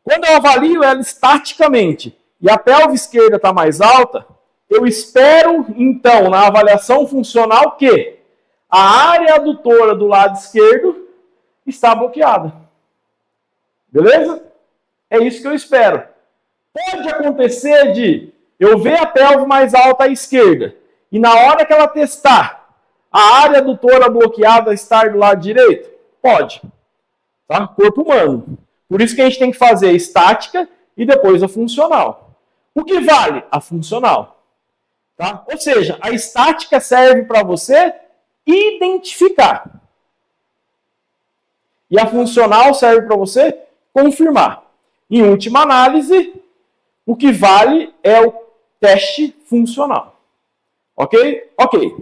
Quando eu avalio ela estaticamente e a pelve esquerda está mais alta, eu espero, então, na avaliação funcional, que a área adutora do lado esquerdo está bloqueada. Beleza? É isso que eu espero. Pode acontecer de eu ver a pelve mais alta à esquerda e na hora que ela testar, a área adutora bloqueada estar do lado direito? Pode. Tá? Corpo humano. Por isso que a gente tem que fazer a estática e depois a funcional. O que vale? A funcional. Tá? Ou seja, a estática serve para você identificar. E a funcional serve para você confirmar. Em última análise, o que vale é o teste funcional. Ok? Ok.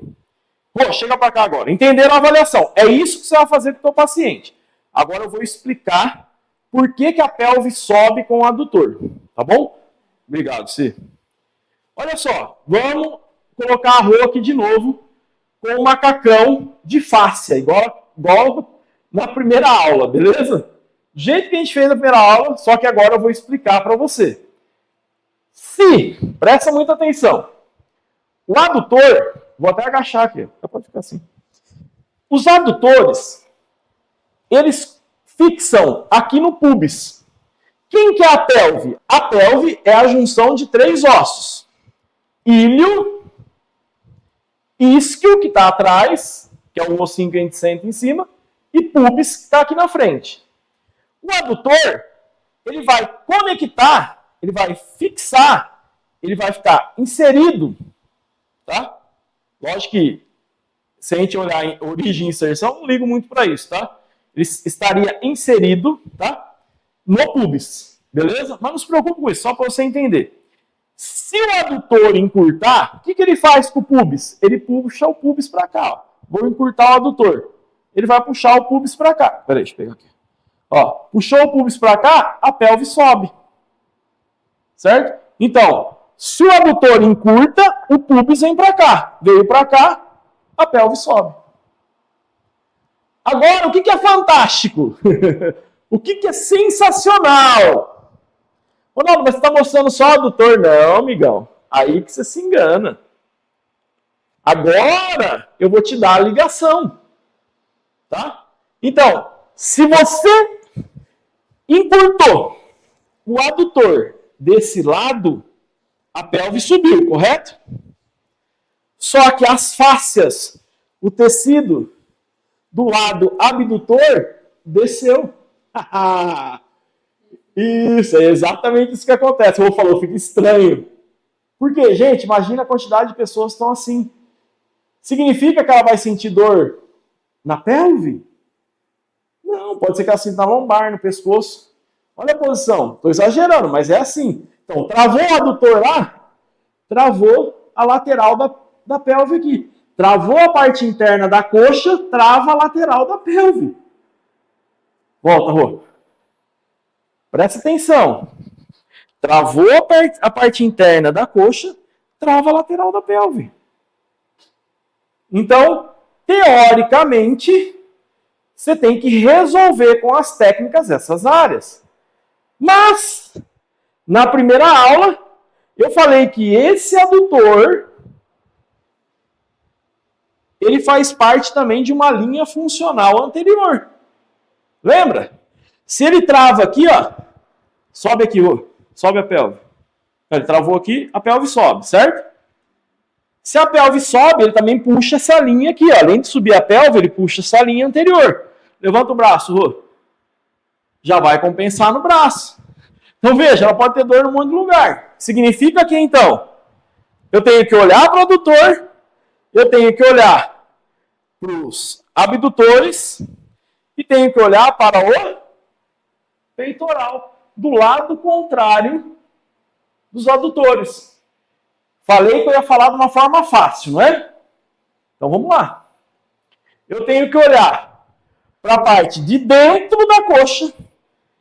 Pô, chega para cá agora. Entenderam a avaliação? É isso que você vai fazer com o seu paciente. Agora eu vou explicar por que a pelve sobe com o adutor. Tá bom? Obrigado, Ci. Olha só, vamos colocar a Rô aqui de novo com o macacão de fáscia, igual na primeira aula, beleza? Do jeito que a gente fez na primeira aula, só que agora eu vou explicar para você. Presta muita atenção, o adutor, vou até agachar aqui, pode ficar assim. Os adutores, eles fixam aqui no pubis. Quem que é a pelve? A pelve é a junção de 3 ossos. Ilho, isquio, que está atrás, que é o ossinho que a gente senta em cima, e pubis, que está aqui na frente. O adutor, ele vai conectar, ele vai fixar, ele vai ficar inserido, tá? Lógico que, se a gente olhar em origem e inserção, não ligo muito para isso, tá? Ele estaria inserido, tá? No pubis, beleza? Mas não se preocupe com isso, só para você entender. Se o adutor encurtar, o que ele faz com o pubis? Ele puxa o pubis para cá. Ó. Vou encurtar o adutor. Ele vai puxar o pubis para cá. Peraí, deixa eu pegar aqui. Ó, puxou o pubis para cá, a pelve sobe. Certo? Então, se o adutor encurta, o pubis vem para cá. Veio para cá, a pelve sobe. Agora, o que é fantástico? O que é sensacional? Ronaldo, mas você está mostrando só o adutor. Não, amigão. Aí que você se engana. Agora, eu vou te dar a ligação. Tá? Então, se você encurtou o adutor desse lado, a pelve subiu, correto? Só que as fáscias, o tecido do lado abdutor, desceu. Isso, é exatamente isso que acontece. Eu falou, fica estranho. Por quê? Gente, imagina a quantidade de pessoas que estão assim. Significa que ela vai sentir dor na pelve? Não, pode ser que ela sinta na lombar, no pescoço. Olha a posição. Estou exagerando, mas é assim. Então, travou o adutor lá, travou a lateral da pelve aqui. Travou a parte interna da coxa, trava a lateral da pelve. Volta, Rô. Presta atenção. Travou a parte interna da coxa, trava a lateral da pelve. Então, teoricamente, você tem que resolver com as técnicas essas áreas. Mas, na primeira aula, eu falei que esse adutor, ele faz parte também de uma linha funcional anterior. Lembra? Se ele trava aqui, ó, sobe aqui, ó, sobe a pelve. Ele travou aqui, a pelve sobe, certo? Se a pelve sobe, ele também puxa essa linha aqui, ó. Além de subir a pelve, ele puxa essa linha anterior. Levanta o braço, Rô. Já vai compensar no braço. Então veja, ela pode ter dor num monte de lugar. Significa que então, eu tenho que olhar para o adutor, eu tenho que olhar para os abdutores e tenho que olhar para o peitoral, do lado contrário dos adutores. Falei que eu ia falar de uma forma fácil, não é? Então vamos lá. Eu tenho que olhar para a parte de dentro da coxa,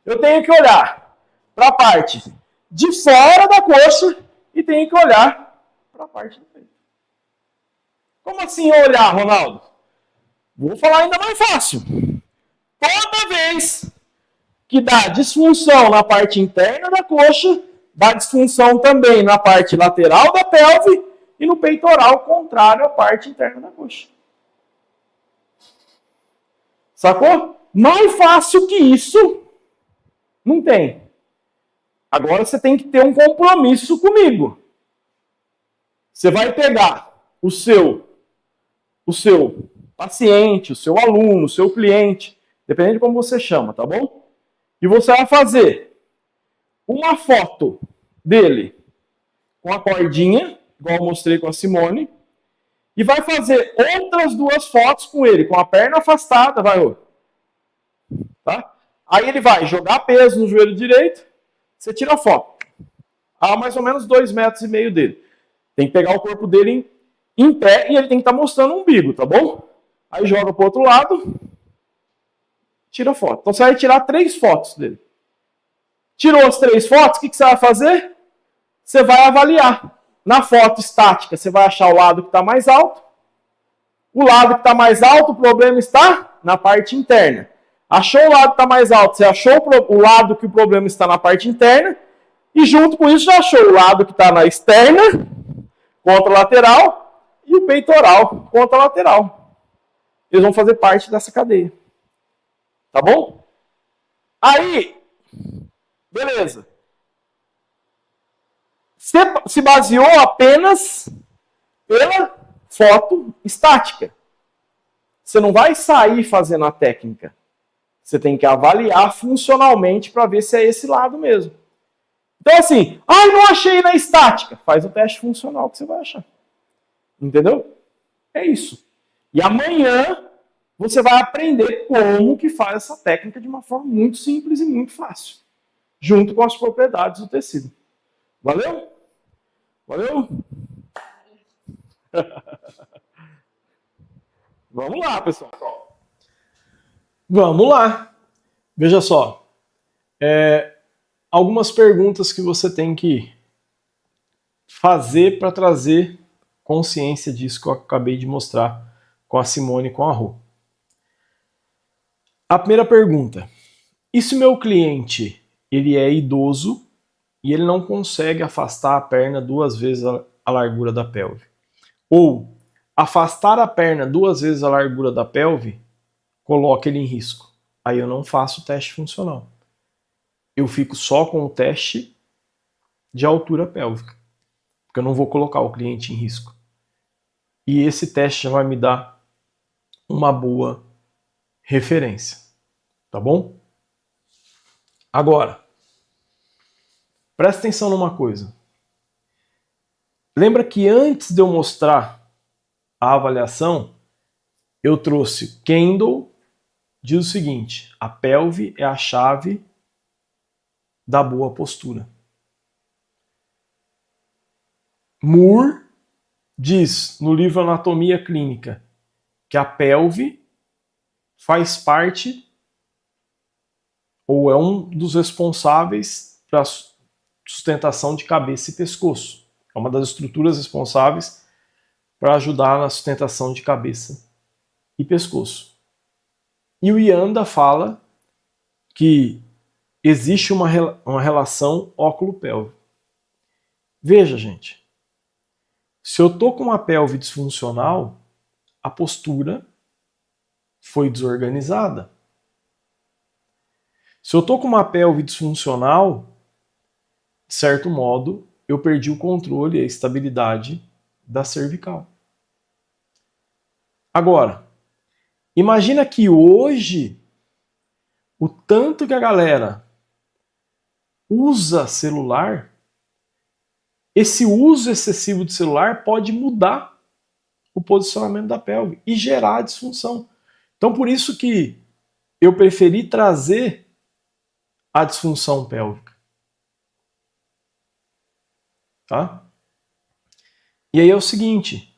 eu tenho que olhar para a parte de fora da coxa e tenho que olhar para a parte do peito. Como assim olhar, Ronaldo? Vou falar ainda mais fácil. Toda vez que dá disfunção na parte interna da coxa, dá disfunção também na parte lateral da pelve e no peitoral contrário à parte interna da coxa. Sacou? Mais fácil que isso, não tem. Agora você tem que ter um compromisso comigo. Você vai pegar o seu paciente, o seu aluno, o seu cliente, dependendo de como você chama, tá bom? E você vai fazer uma foto dele com a cordinha, igual eu mostrei com a Simone, e vai fazer outras 2 fotos com ele, com a perna afastada, vai, tá? Aí ele vai jogar peso no joelho direito, você tira a foto. A mais ou menos 2,5 metros dele. Tem que pegar o corpo dele em pé e ele tem que estar mostrando o umbigo, tá bom? Aí joga pro outro lado, tira a foto. Então você vai tirar 3 fotos dele. Tirou as 3 fotos, o que você vai fazer? Você vai avaliar. Na foto estática, você vai achar o lado que está mais alto. O lado que está mais alto, o problema está na parte interna. Achou o lado que está mais alto, você achou o lado que o problema está na parte interna. E junto com isso, já achou o lado que está na externa, contralateral, e o peitoral, contralateral. Eles vão fazer parte dessa cadeia. Tá bom? Aí, beleza. Você se baseou apenas pela foto estática. Você não vai sair fazendo a técnica. Você tem que avaliar funcionalmente para ver se é esse lado mesmo. Então assim, não achei na estática. Faz o teste funcional que você vai achar. Entendeu? É isso. E amanhã você vai aprender como que faz essa técnica de uma forma muito simples e muito fácil. Junto com as propriedades do tecido. Valeu? Valeu? Vamos lá, pessoal. Vamos lá. Veja só. Algumas perguntas que você tem que fazer para trazer consciência disso que eu acabei de mostrar com a Simone e com a Rô. A primeira pergunta. E se o meu cliente ele é idoso e ele não consegue afastar a perna 2 vezes a largura da pelve? Ou afastar a perna 2 vezes a largura da pelve coloca ele em risco. Aí eu não faço o teste funcional. Eu fico só com o teste de altura pélvica. Porque eu não vou colocar o cliente em risco. E esse teste já vai me dar uma boa referência. Tá bom? Agora, presta atenção numa coisa. Lembra que antes de eu mostrar a avaliação, eu trouxe Kendall, diz o seguinte: a pelve é a chave da boa postura. Moore diz no livro Anatomia Clínica que a pelve faz parte ou é um dos responsáveis para a sustentação de cabeça e pescoço. É uma das estruturas responsáveis para ajudar na sustentação de cabeça e pescoço. E o Yanda fala que existe uma relação óculo-pélvico. Veja, gente, se eu estou com uma pelve disfuncional, a postura foi desorganizada. Se eu estou com uma pelve disfuncional, de certo modo, eu perdi o controle e a estabilidade da cervical. Agora, imagina que hoje, o tanto que a galera usa celular, esse uso excessivo de celular pode mudar o posicionamento da pelve e gerar disfunção. Então, por isso que eu preferi trazer a disfunção pélvica. Tá? E aí é o seguinte,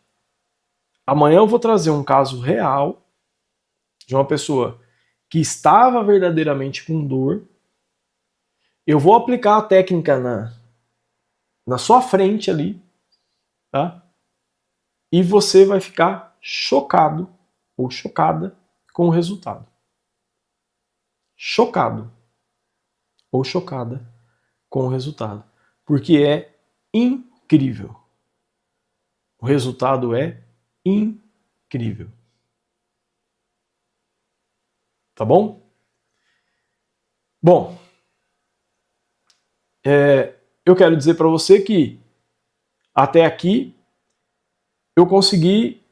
amanhã eu vou trazer um caso real de uma pessoa que estava verdadeiramente com dor. Eu vou aplicar a técnica na sua frente ali, tá? E você vai ficar chocado ou chocada com o resultado. Chocado ou chocada com o resultado. Porque é incrível. O resultado é incrível. Tá bom? Bom, eu quero dizer para você que até aqui eu consegui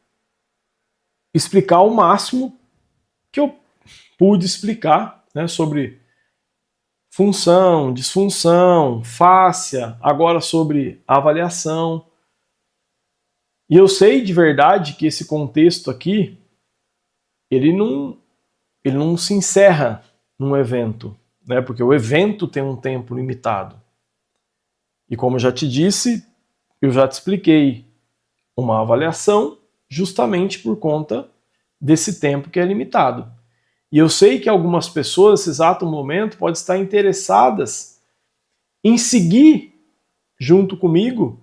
explicar o máximo que eu pude explicar, né, sobre função, disfunção, fáscia, agora sobre avaliação. E eu sei de verdade que esse contexto aqui, ele não se encerra num evento, né, porque o evento tem um tempo limitado. E como eu já te disse, eu já te expliquei uma avaliação justamente por conta desse tempo que é limitado. E eu sei que algumas pessoas, nesse exato momento, podem estar interessadas em seguir junto comigo,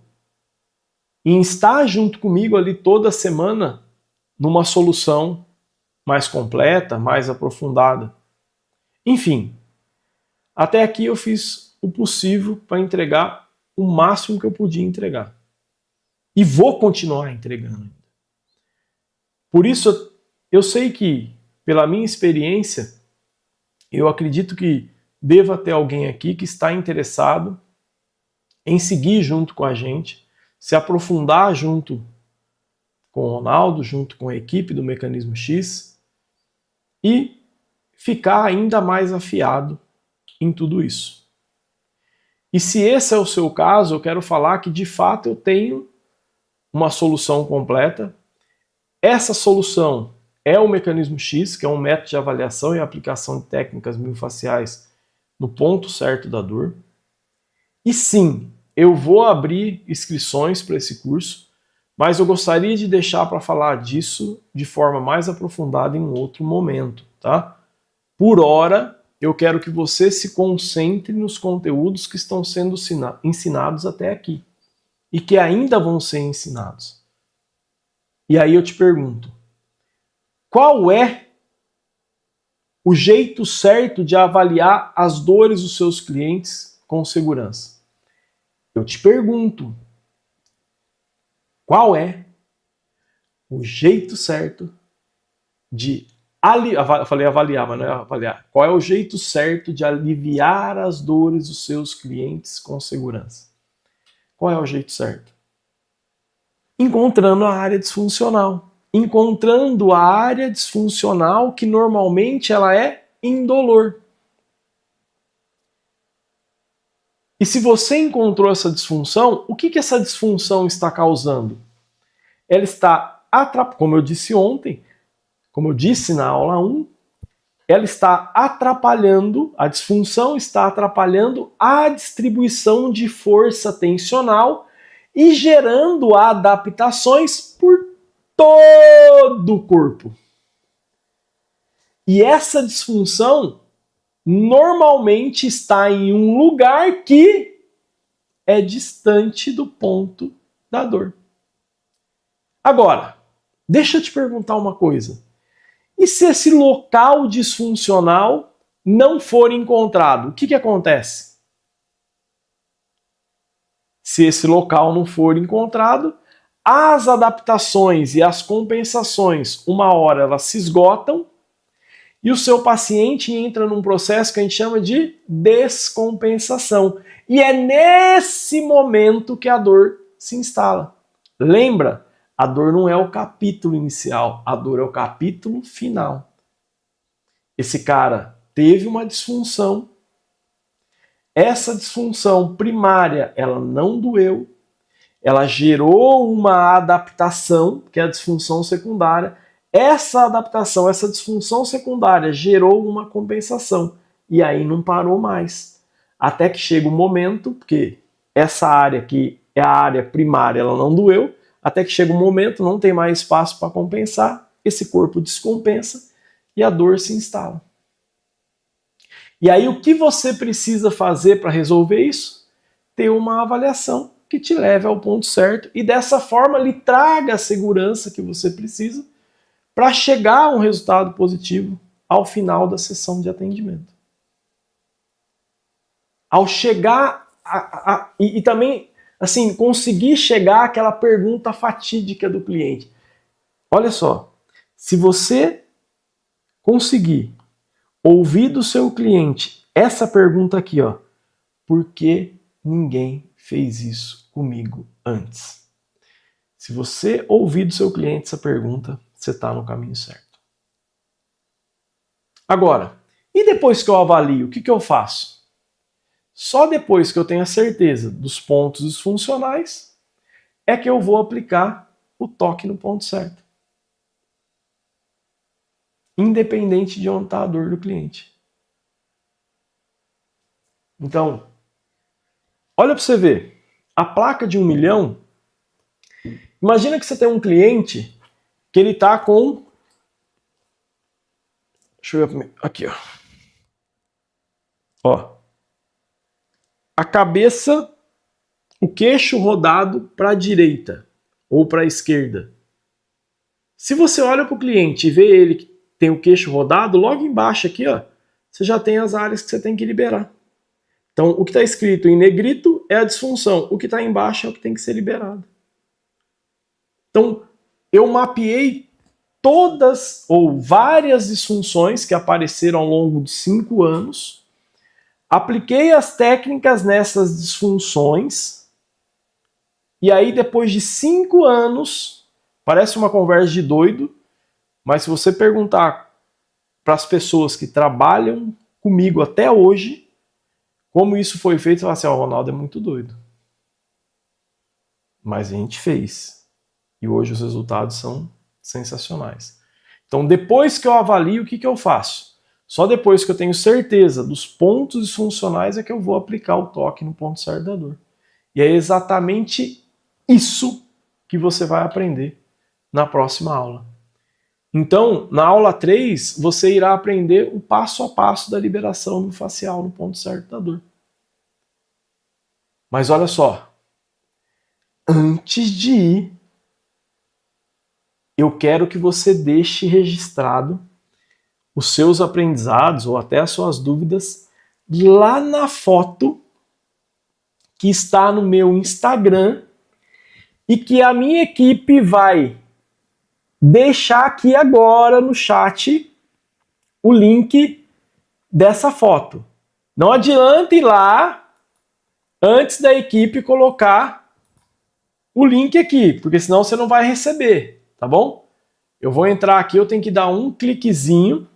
em estar junto comigo ali toda semana numa solução mais completa, mais aprofundada. Enfim, até aqui eu fiz o possível para entregar o máximo que eu podia entregar. E vou continuar entregando ainda. Por isso, eu sei que, pela minha experiência, eu acredito que deva ter alguém aqui que está interessado em seguir junto com a gente, se aprofundar junto com o Ronaldo, junto com a equipe do Mecanismo X e ficar ainda mais afiado em tudo isso. E se esse é o seu caso, eu quero falar que de fato eu tenho uma solução completa. Essa solução é o Mecanismo X, que é um método de avaliação e aplicação de técnicas miofasciais no ponto certo da dor. E sim, eu vou abrir inscrições para esse curso, mas eu gostaria de deixar para falar disso de forma mais aprofundada em um outro momento, tá? Por hora, eu quero que você se concentre nos conteúdos que estão sendo ensinados até aqui e que ainda vão ser ensinados. E aí eu te pergunto, qual é o jeito certo de avaliar as dores dos seus clientes com segurança? Eu te pergunto, qual é o jeito certo de eu falei avaliar, mas não é avaliar. Qual é o jeito certo de aliviar as dores dos seus clientes com segurança? Qual é o jeito certo? Encontrando a área disfuncional. Encontrando a área disfuncional que normalmente ela é indolor. E se você encontrou essa disfunção, o que essa disfunção está causando? Ela está atrapalhando, como eu disse ontem, como eu disse na aula 1, ela está atrapalhando, a disfunção está atrapalhando a distribuição de força tensional e gerando adaptações por todo o corpo. E essa disfunção normalmente está em um lugar que é distante do ponto da dor. Agora, deixa eu te perguntar uma coisa. E se esse local disfuncional não for encontrado, o que acontece? Se esse local não for encontrado, as adaptações e as compensações, uma hora elas se esgotam e o seu paciente entra num processo que a gente chama de descompensação. E é nesse momento que a dor se instala. Lembra? A dor não é o capítulo inicial, a dor é o capítulo final. Esse cara teve uma disfunção, essa disfunção primária, ela não doeu, ela gerou uma adaptação, que é a disfunção secundária. Essa adaptação, essa disfunção secundária gerou uma compensação, e aí não parou mais. Até que chega um momento, porque essa área que é a área primária, ela não doeu, até que chega um momento, não tem mais espaço para compensar, esse corpo descompensa e a dor se instala. E aí o que você precisa fazer para resolver isso? Ter uma avaliação que te leve ao ponto certo e dessa forma lhe traga a segurança que você precisa para chegar a um resultado positivo ao final da sessão de atendimento. Ao chegar e também assim, conseguir chegar àquela pergunta fatídica do cliente. Olha só, se você conseguir ouvir do seu cliente essa pergunta aqui, ó, por que ninguém fez isso comigo antes? Se você ouvir do seu cliente essa pergunta, você está no caminho certo. Agora, e depois que eu avalio, o que eu faço? Só depois que eu tenho a certeza dos pontos disfuncionais é que eu vou aplicar o toque no ponto certo. Independente de onde está a dor do cliente. Então, olha para você ver. A placa de 1 milhão, imagina que você tem um cliente que ele está com... Deixa eu ver aqui, ó. Ó. A cabeça, o queixo rodado para a direita ou para a esquerda. Se você olha para o cliente e vê ele que tem o queixo rodado, logo embaixo aqui, ó, você já tem as áreas que você tem que liberar. Então, o que está escrito em negrito é a disfunção, o que está embaixo é o que tem que ser liberado. Então, eu mapeei todas ou várias disfunções que apareceram ao longo de 5 anos, apliquei as técnicas nessas disfunções e aí depois de 5 anos, parece uma conversa de doido, mas se você perguntar para as pessoas que trabalham comigo até hoje, como isso foi feito, você vai assim, o Ronaldo é muito doido. Mas a gente fez. E hoje os resultados são sensacionais. Então depois que eu avalio, o que eu faço? Só depois que eu tenho certeza dos pontos disfuncionais é que eu vou aplicar o toque no ponto certo da dor. E é exatamente isso que você vai aprender na próxima aula. Então, na aula 3, você irá aprender o passo a passo da liberação miofascial no ponto certo da dor. Mas olha só, antes de ir, eu quero que você deixe registrado os seus aprendizados ou até as suas dúvidas lá na foto que está no meu Instagram e que a minha equipe vai deixar aqui agora no chat o link dessa foto. Não adianta ir lá antes da equipe colocar o link aqui, porque senão você não vai receber, tá bom? Eu vou entrar aqui, eu tenho que dar um cliquezinho,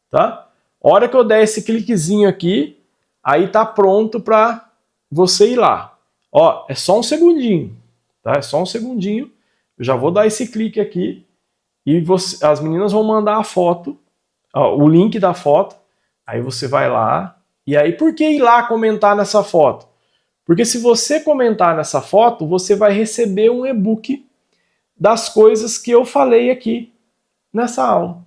tá? A hora que eu der esse cliquezinho aqui, aí tá pronto para você ir lá. Ó, é só um segundinho, tá? É só um segundinho. Eu já vou dar esse clique aqui e as meninas vão mandar a foto Ó, o link da foto, aí você vai lá, e aí por que ir lá comentar nessa foto? Porque se você comentar nessa foto, você vai receber um e-book das coisas que eu falei aqui nessa aula,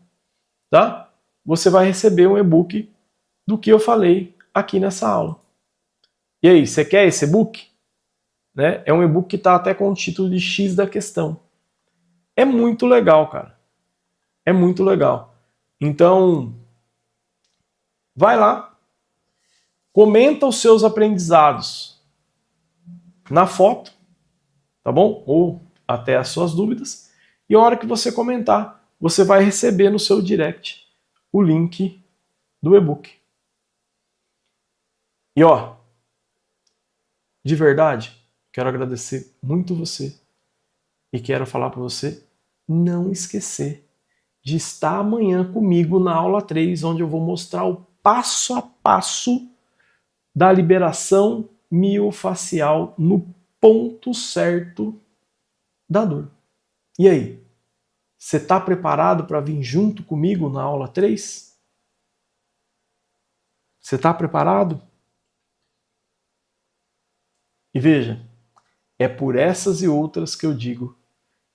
tá? Você vai receber um e-book do que eu falei aqui nessa aula. E aí, você quer esse e-book? Né? É um e-book que está até com o título de X da questão. É muito legal, cara. É muito legal. Então, vai lá, comenta os seus aprendizados na foto, tá bom? Ou até as suas dúvidas. E a hora que você comentar, você vai receber no seu direct o link do e-book. E ó, de verdade, quero agradecer muito você e quero falar para você não esquecer de estar amanhã comigo na aula 3, onde eu vou mostrar o passo a passo da liberação miofacial no ponto certo da dor. E aí, você está preparado para vir junto comigo na aula 3? Você está preparado? E veja, é por essas e outras que eu digo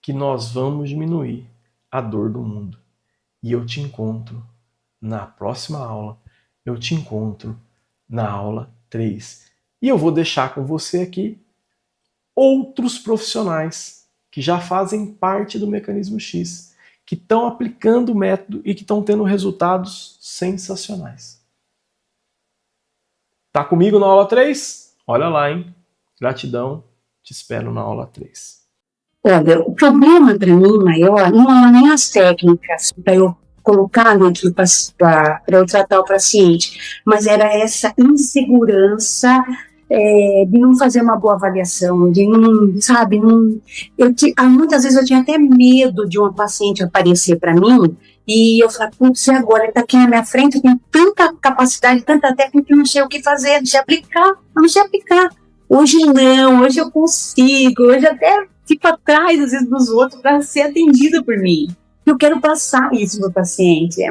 que nós vamos diminuir a dor do mundo. E eu te encontro na próxima aula. Eu te encontro na aula 3. E eu vou deixar com você aqui outros profissionais que já fazem parte do Mecanismo X, que estão aplicando o método e que estão tendo resultados sensacionais. Tá comigo na aula 3? Olha lá, hein? Gratidão, te espero na aula 3. Olha, o problema para mim maior não é nem as técnicas para eu colocar dentro para eu tratar o paciente, mas era essa insegurança de não fazer uma boa avaliação, de não, sabe, muitas vezes eu tinha até medo de uma paciente aparecer para mim e eu falava, putz, e agora? Ele está aqui na minha frente, eu tenho tanta capacidade, tanta técnica que eu não sei o que fazer, eu não sei aplicar. Hoje não, hoje eu consigo, hoje até fico atrás, às vezes, dos outros para ser atendida por mim. Eu quero passar isso para o paciente.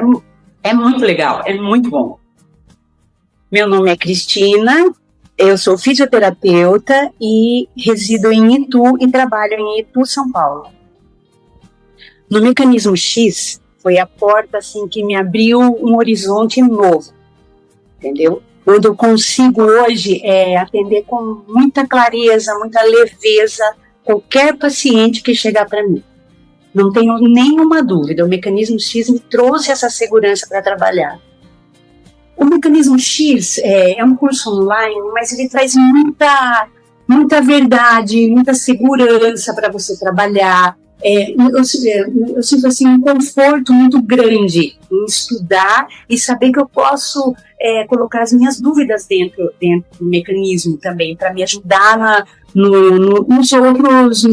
É muito legal, é muito bom. Meu nome é Cristina, eu sou fisioterapeuta e resido em Itu e trabalho em Itu, São Paulo. No Mecanismo X, foi a porta assim, que me abriu um horizonte novo, entendeu? Onde eu consigo hoje atender com muita clareza, muita leveza, qualquer paciente que chegar para mim. Não tenho nenhuma dúvida, o Mecanismo X me trouxe essa segurança para trabalhar. O Mecanismo X é um curso online, mas ele traz muita verdade, muita segurança para você trabalhar. Eu sinto assim, um conforto muito grande em estudar e saber que eu posso colocar as minhas dúvidas dentro do mecanismo também, para me ajudar nos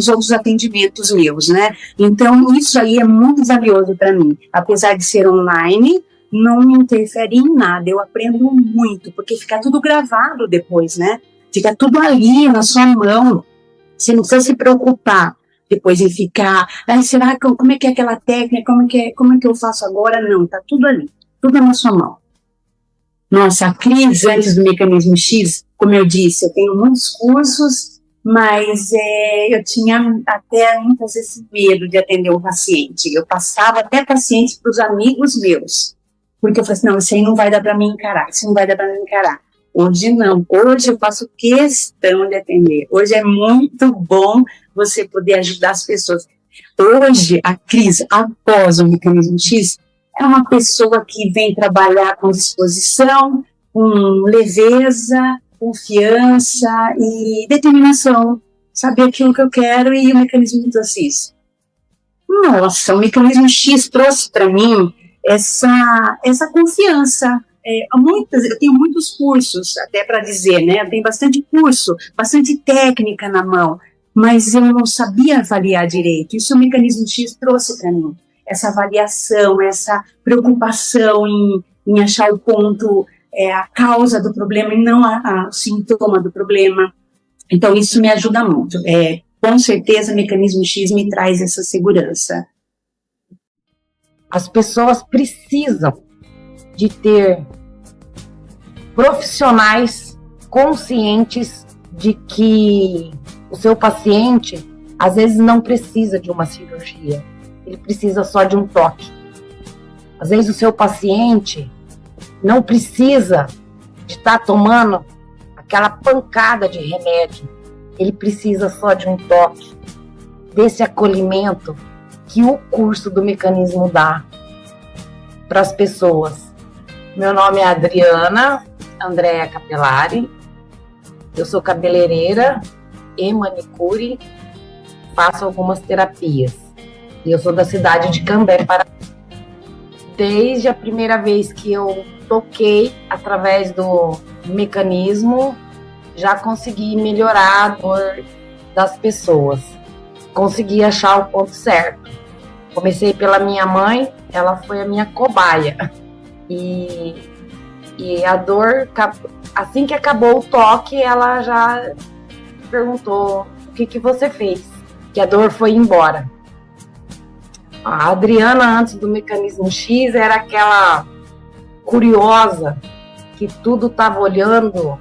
outros atendimentos meus, né? Então, isso aí é muito valioso para mim. Apesar de ser online, não me interfere em nada, eu aprendo muito, porque fica tudo gravado depois, né? Fica tudo ali na sua mão, você não precisa se preocupar depois em ficar, será que como é que é aquela técnica, como é que eu faço agora? Não, tá tudo ali, tudo na sua mão. Nossa, a Cris, antes do Mecanismo X, como eu disse, eu tenho muitos cursos, mas eu tinha até muitas vezes medo de atender um paciente. Eu passava até pacientes para os amigos meus, porque eu falei assim, não, isso aí não vai dar para mim encarar, isso não vai dar para mim encarar. Hoje não, hoje eu faço questão de atender. Hoje é muito bom você poder ajudar as pessoas. Hoje, a Cris, após o Mecanismo X, é uma pessoa que vem trabalhar com disposição, com leveza, confiança e determinação. Saber aquilo que eu quero e o Mecanismo me trouxe isso. Nossa, o Mecanismo X trouxe para mim essa confiança. Eu tenho muitos cursos, até para dizer, né? Eu tenho bastante curso, bastante técnica na mão, mas eu não sabia avaliar direito. Isso o Mecanismo X trouxe para mim. Essa avaliação, essa preocupação em achar o ponto, a causa do problema e não o sintoma do problema. Então, isso me ajuda muito. Com certeza, o Mecanismo X me traz essa segurança. As pessoas precisam de ter profissionais conscientes de que o seu paciente, às vezes, não precisa de uma cirurgia, ele precisa só de um toque. Às vezes, o seu paciente não precisa de estar tomando aquela pancada de remédio, ele precisa só de um toque, desse acolhimento que o curso do mecanismo dá para as pessoas. Meu nome é Adriana Andréa Capelari, eu sou cabeleireira e manicure, faço algumas terapias. E eu sou da cidade de Cambé, Paraná. Desde a primeira vez que eu toquei através do mecanismo, já consegui melhorar a dor das pessoas. Consegui achar o ponto certo. Comecei pela minha mãe, ela foi a minha cobaia. E a dor, assim que acabou o toque, ela já perguntou o que você fez, que a dor foi embora. A Adriana, antes do mecanismo X, era aquela curiosa, que tudo estava olhando,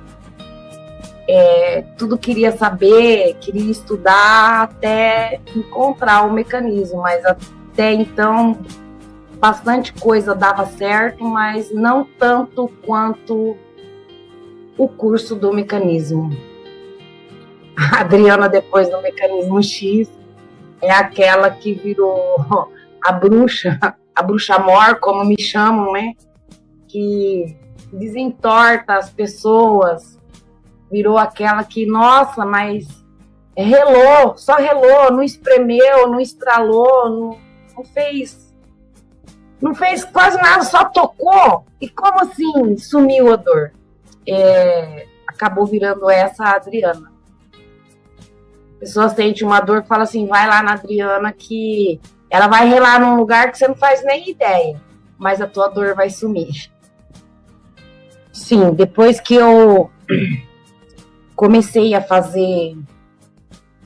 tudo queria saber, queria estudar até encontrar o mecanismo, mas até então bastante coisa dava certo, mas não tanto quanto o curso do mecanismo. A Adriana, depois do mecanismo X, é aquela que virou a bruxa mor, como me chamam, né? Que desentorta as pessoas, virou aquela que, nossa, mas relou, só relou, não espremeu, não estralou, não fez quase nada, só tocou. E como assim sumiu a dor? Acabou virando essa a Adriana. A pessoa sente uma dor que fala assim, vai lá na Adriana que ela vai relar num lugar que você não faz nem ideia, mas a tua dor vai sumir. Sim, depois que eu comecei a fazer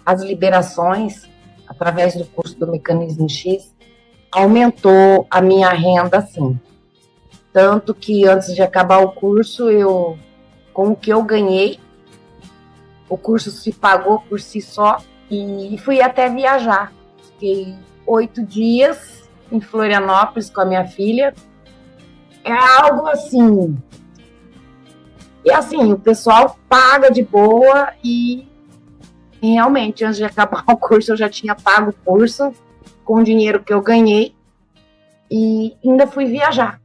as liberações através do curso do Mecanismo X, aumentou a minha renda, sim. Tanto que antes de acabar o curso, com o que eu ganhei, o curso se pagou por si só e fui até viajar. Fiquei 8 dias em Florianópolis com a minha filha. É algo assim. E assim, o pessoal paga de boa e realmente, antes de acabar o curso, eu já tinha pago o curso com o dinheiro que eu ganhei e ainda fui viajar.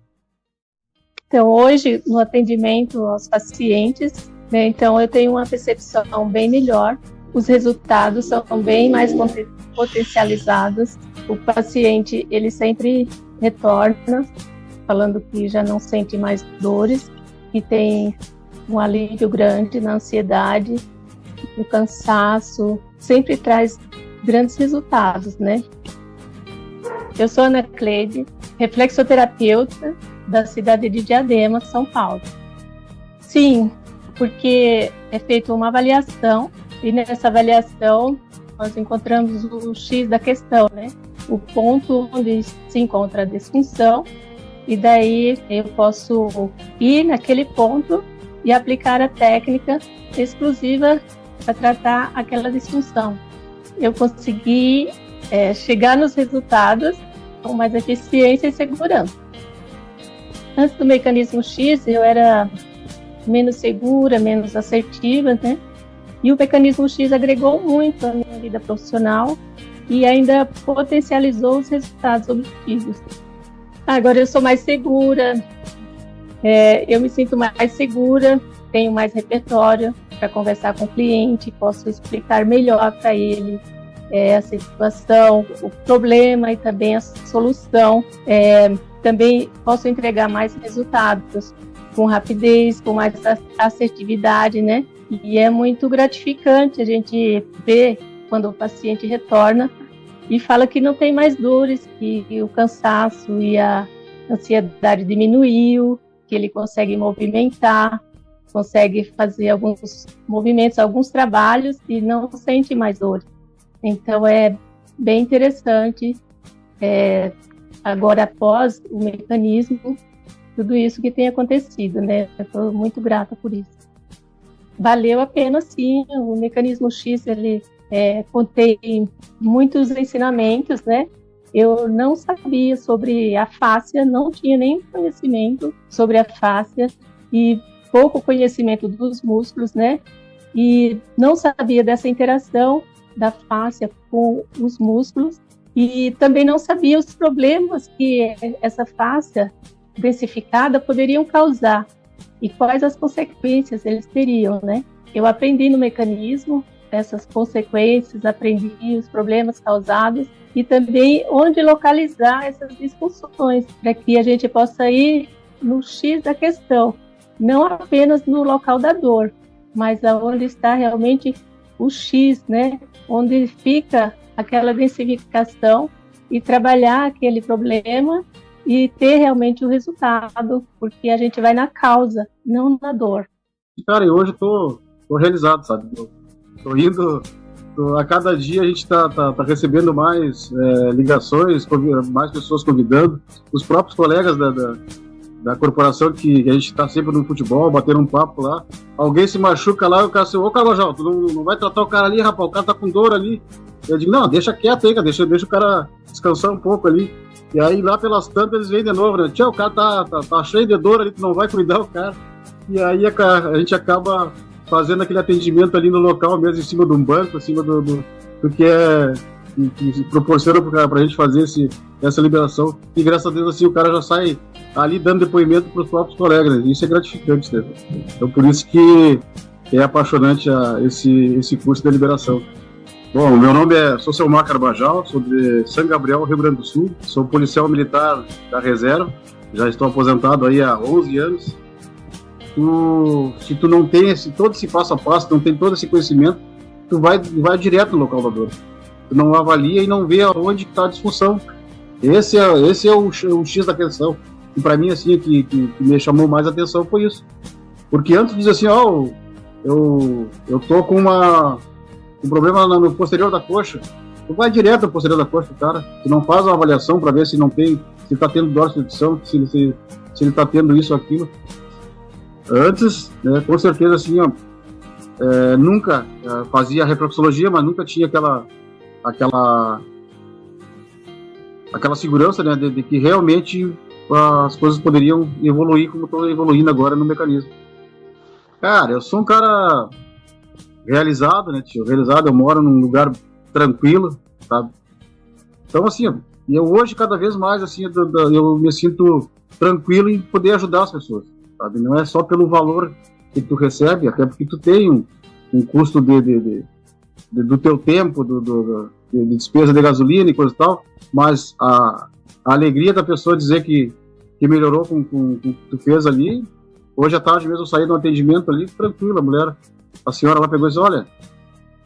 Então, hoje, no atendimento aos pacientes, né, então eu tenho uma percepção bem melhor, os resultados são bem mais potencializados, o paciente, ele sempre retorna, falando que já não sente mais dores, que tem um alívio grande na ansiedade, no cansaço, sempre traz grandes resultados, né? Eu sou Ana Cleide, reflexoterapeuta da cidade de Diadema, São Paulo. Sim, porque é feita uma avaliação e nessa avaliação nós encontramos o X da questão, né? O ponto onde se encontra a disfunção e daí eu posso ir naquele ponto e aplicar a técnica exclusiva para tratar aquela disfunção. Eu consegui chegar nos resultados com mais eficiência e segurança. Antes do Mecanismo X, eu era menos segura, menos assertiva, né? E o Mecanismo X agregou muito à minha vida profissional e ainda potencializou os resultados obtidos. Agora eu sou mais segura, eu me sinto mais segura, tenho mais repertório para conversar com o cliente, posso explicar melhor para ele a situação, o problema e também a solução. Também posso entregar mais resultados com rapidez, com mais assertividade, né? E é muito gratificante a gente ver quando o paciente retorna e fala que não tem mais dores, que o cansaço e a ansiedade diminuiu, que ele consegue movimentar, consegue fazer alguns movimentos, alguns trabalhos e não sente mais dores. Então é bem interessante. Agora, após o mecanismo, tudo isso que tem acontecido, né? Eu estou muito grata por isso. Valeu a pena, sim. O Mecanismo X, ele contém muitos ensinamentos, né? Eu não sabia sobre a fáscia, não tinha nenhum conhecimento sobre a fáscia e pouco conhecimento dos músculos, né? E não sabia dessa interação da fáscia com os músculos e também não sabia os problemas que essa fáscia densificada poderiam causar e quais as consequências eles teriam, né? Eu aprendi no mecanismo essas consequências, aprendi os problemas causados e também onde localizar essas disfunções, para que a gente possa ir no X da questão, não apenas no local da dor, mas aonde está realmente o X, né? Onde fica aquela densificação e trabalhar aquele problema e ter realmente o resultado, porque a gente vai na causa, não na dor. Cara, e hoje eu tô realizado, sabe? Tô indo, a cada dia a gente tá recebendo mais ligações, mais pessoas convidando, os próprios colegas da corporação que a gente tá sempre no futebol, batendo um papo lá, alguém se machuca lá e o cara assim, ô Carvajal, tu não vai tratar o cara ali, rapaz, o cara tá com dor ali. Eu digo, não, deixa quieto aí, cara, deixa o cara descansar um pouco ali. E aí lá pelas tantas eles vêm de novo, né? Tchau, o cara tá cheio de dor ali, tu não vai cuidar o cara. E aí a gente acaba fazendo aquele atendimento ali no local mesmo, em cima de um banco, em cima do que proporciona pra gente fazer essa liberação. E graças a Deus assim o cara já sai ali dando depoimento pros próprios colegas, né? Isso é gratificante, né? Então por isso que é apaixonante esse curso de liberação. Bom, meu nome sou Selmar Carvajal, sou de São Gabriel, Rio Grande do Sul, sou policial militar da reserva, já estou aposentado aí há 11 anos. Se tu não tem todo esse passo a passo, não tem todo esse conhecimento, tu vai direto no local da dor. Tu não avalia e não vê aonde está a disfunção. Esse é o X da questão. E para mim, assim, que me chamou mais atenção foi isso. Porque antes de dizer assim, eu tô com um problema no posterior da coxa, tu vai direto no posterior da coxa do cara, tu não faz uma avaliação para ver se tá tendo dorsiflexão, se ele tá tendo isso ou aquilo. Antes, né, com certeza, assim, nunca fazia reflexologia, mas nunca tinha aquela segurança, né, de que realmente as coisas poderiam evoluir como estão evoluindo agora no mecanismo. Cara, eu sou um cara realizado, né, tio? Realizado, eu moro num lugar tranquilo, sabe? Então, assim, eu hoje, cada vez mais, assim, eu me sinto tranquilo em poder ajudar as pessoas, sabe? Não é só pelo valor que tu recebe, até porque tu tem um custo do teu tempo, de despesa de gasolina e coisa e tal, mas a alegria da pessoa dizer que melhorou com o que tu fez ali. Hoje à tarde mesmo eu saí de um atendimento ali, tranquilo, a senhora lá pegou e disse, olha,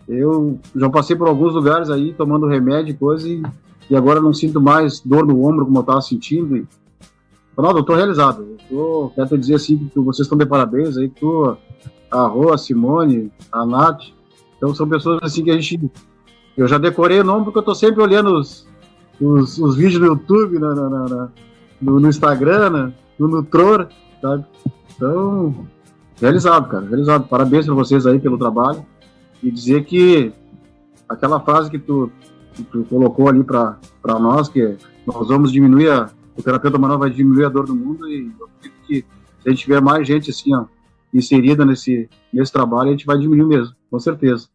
eu já passei por alguns lugares aí, tomando remédio e coisa, e agora não sinto mais dor no ombro como eu estava sentindo. Ronaldo, eu estou realizado. Quero te dizer assim, que vocês estão de parabéns aí, tu, a Rô, a Simone, a Nath. Então são pessoas assim que eu já decorei o nome porque eu estou sempre olhando os vídeos no YouTube, no Instagram, no Nutror, sabe? Então, realizado, cara, realizado. Parabéns para vocês aí pelo trabalho. E dizer que aquela frase que tu colocou ali para nós, que nós vamos diminuir, o terapeuta manual vai diminuir a dor do mundo, e eu acredito que se a gente tiver mais gente assim, ó, inserida nesse trabalho, a gente vai diminuir mesmo, com certeza.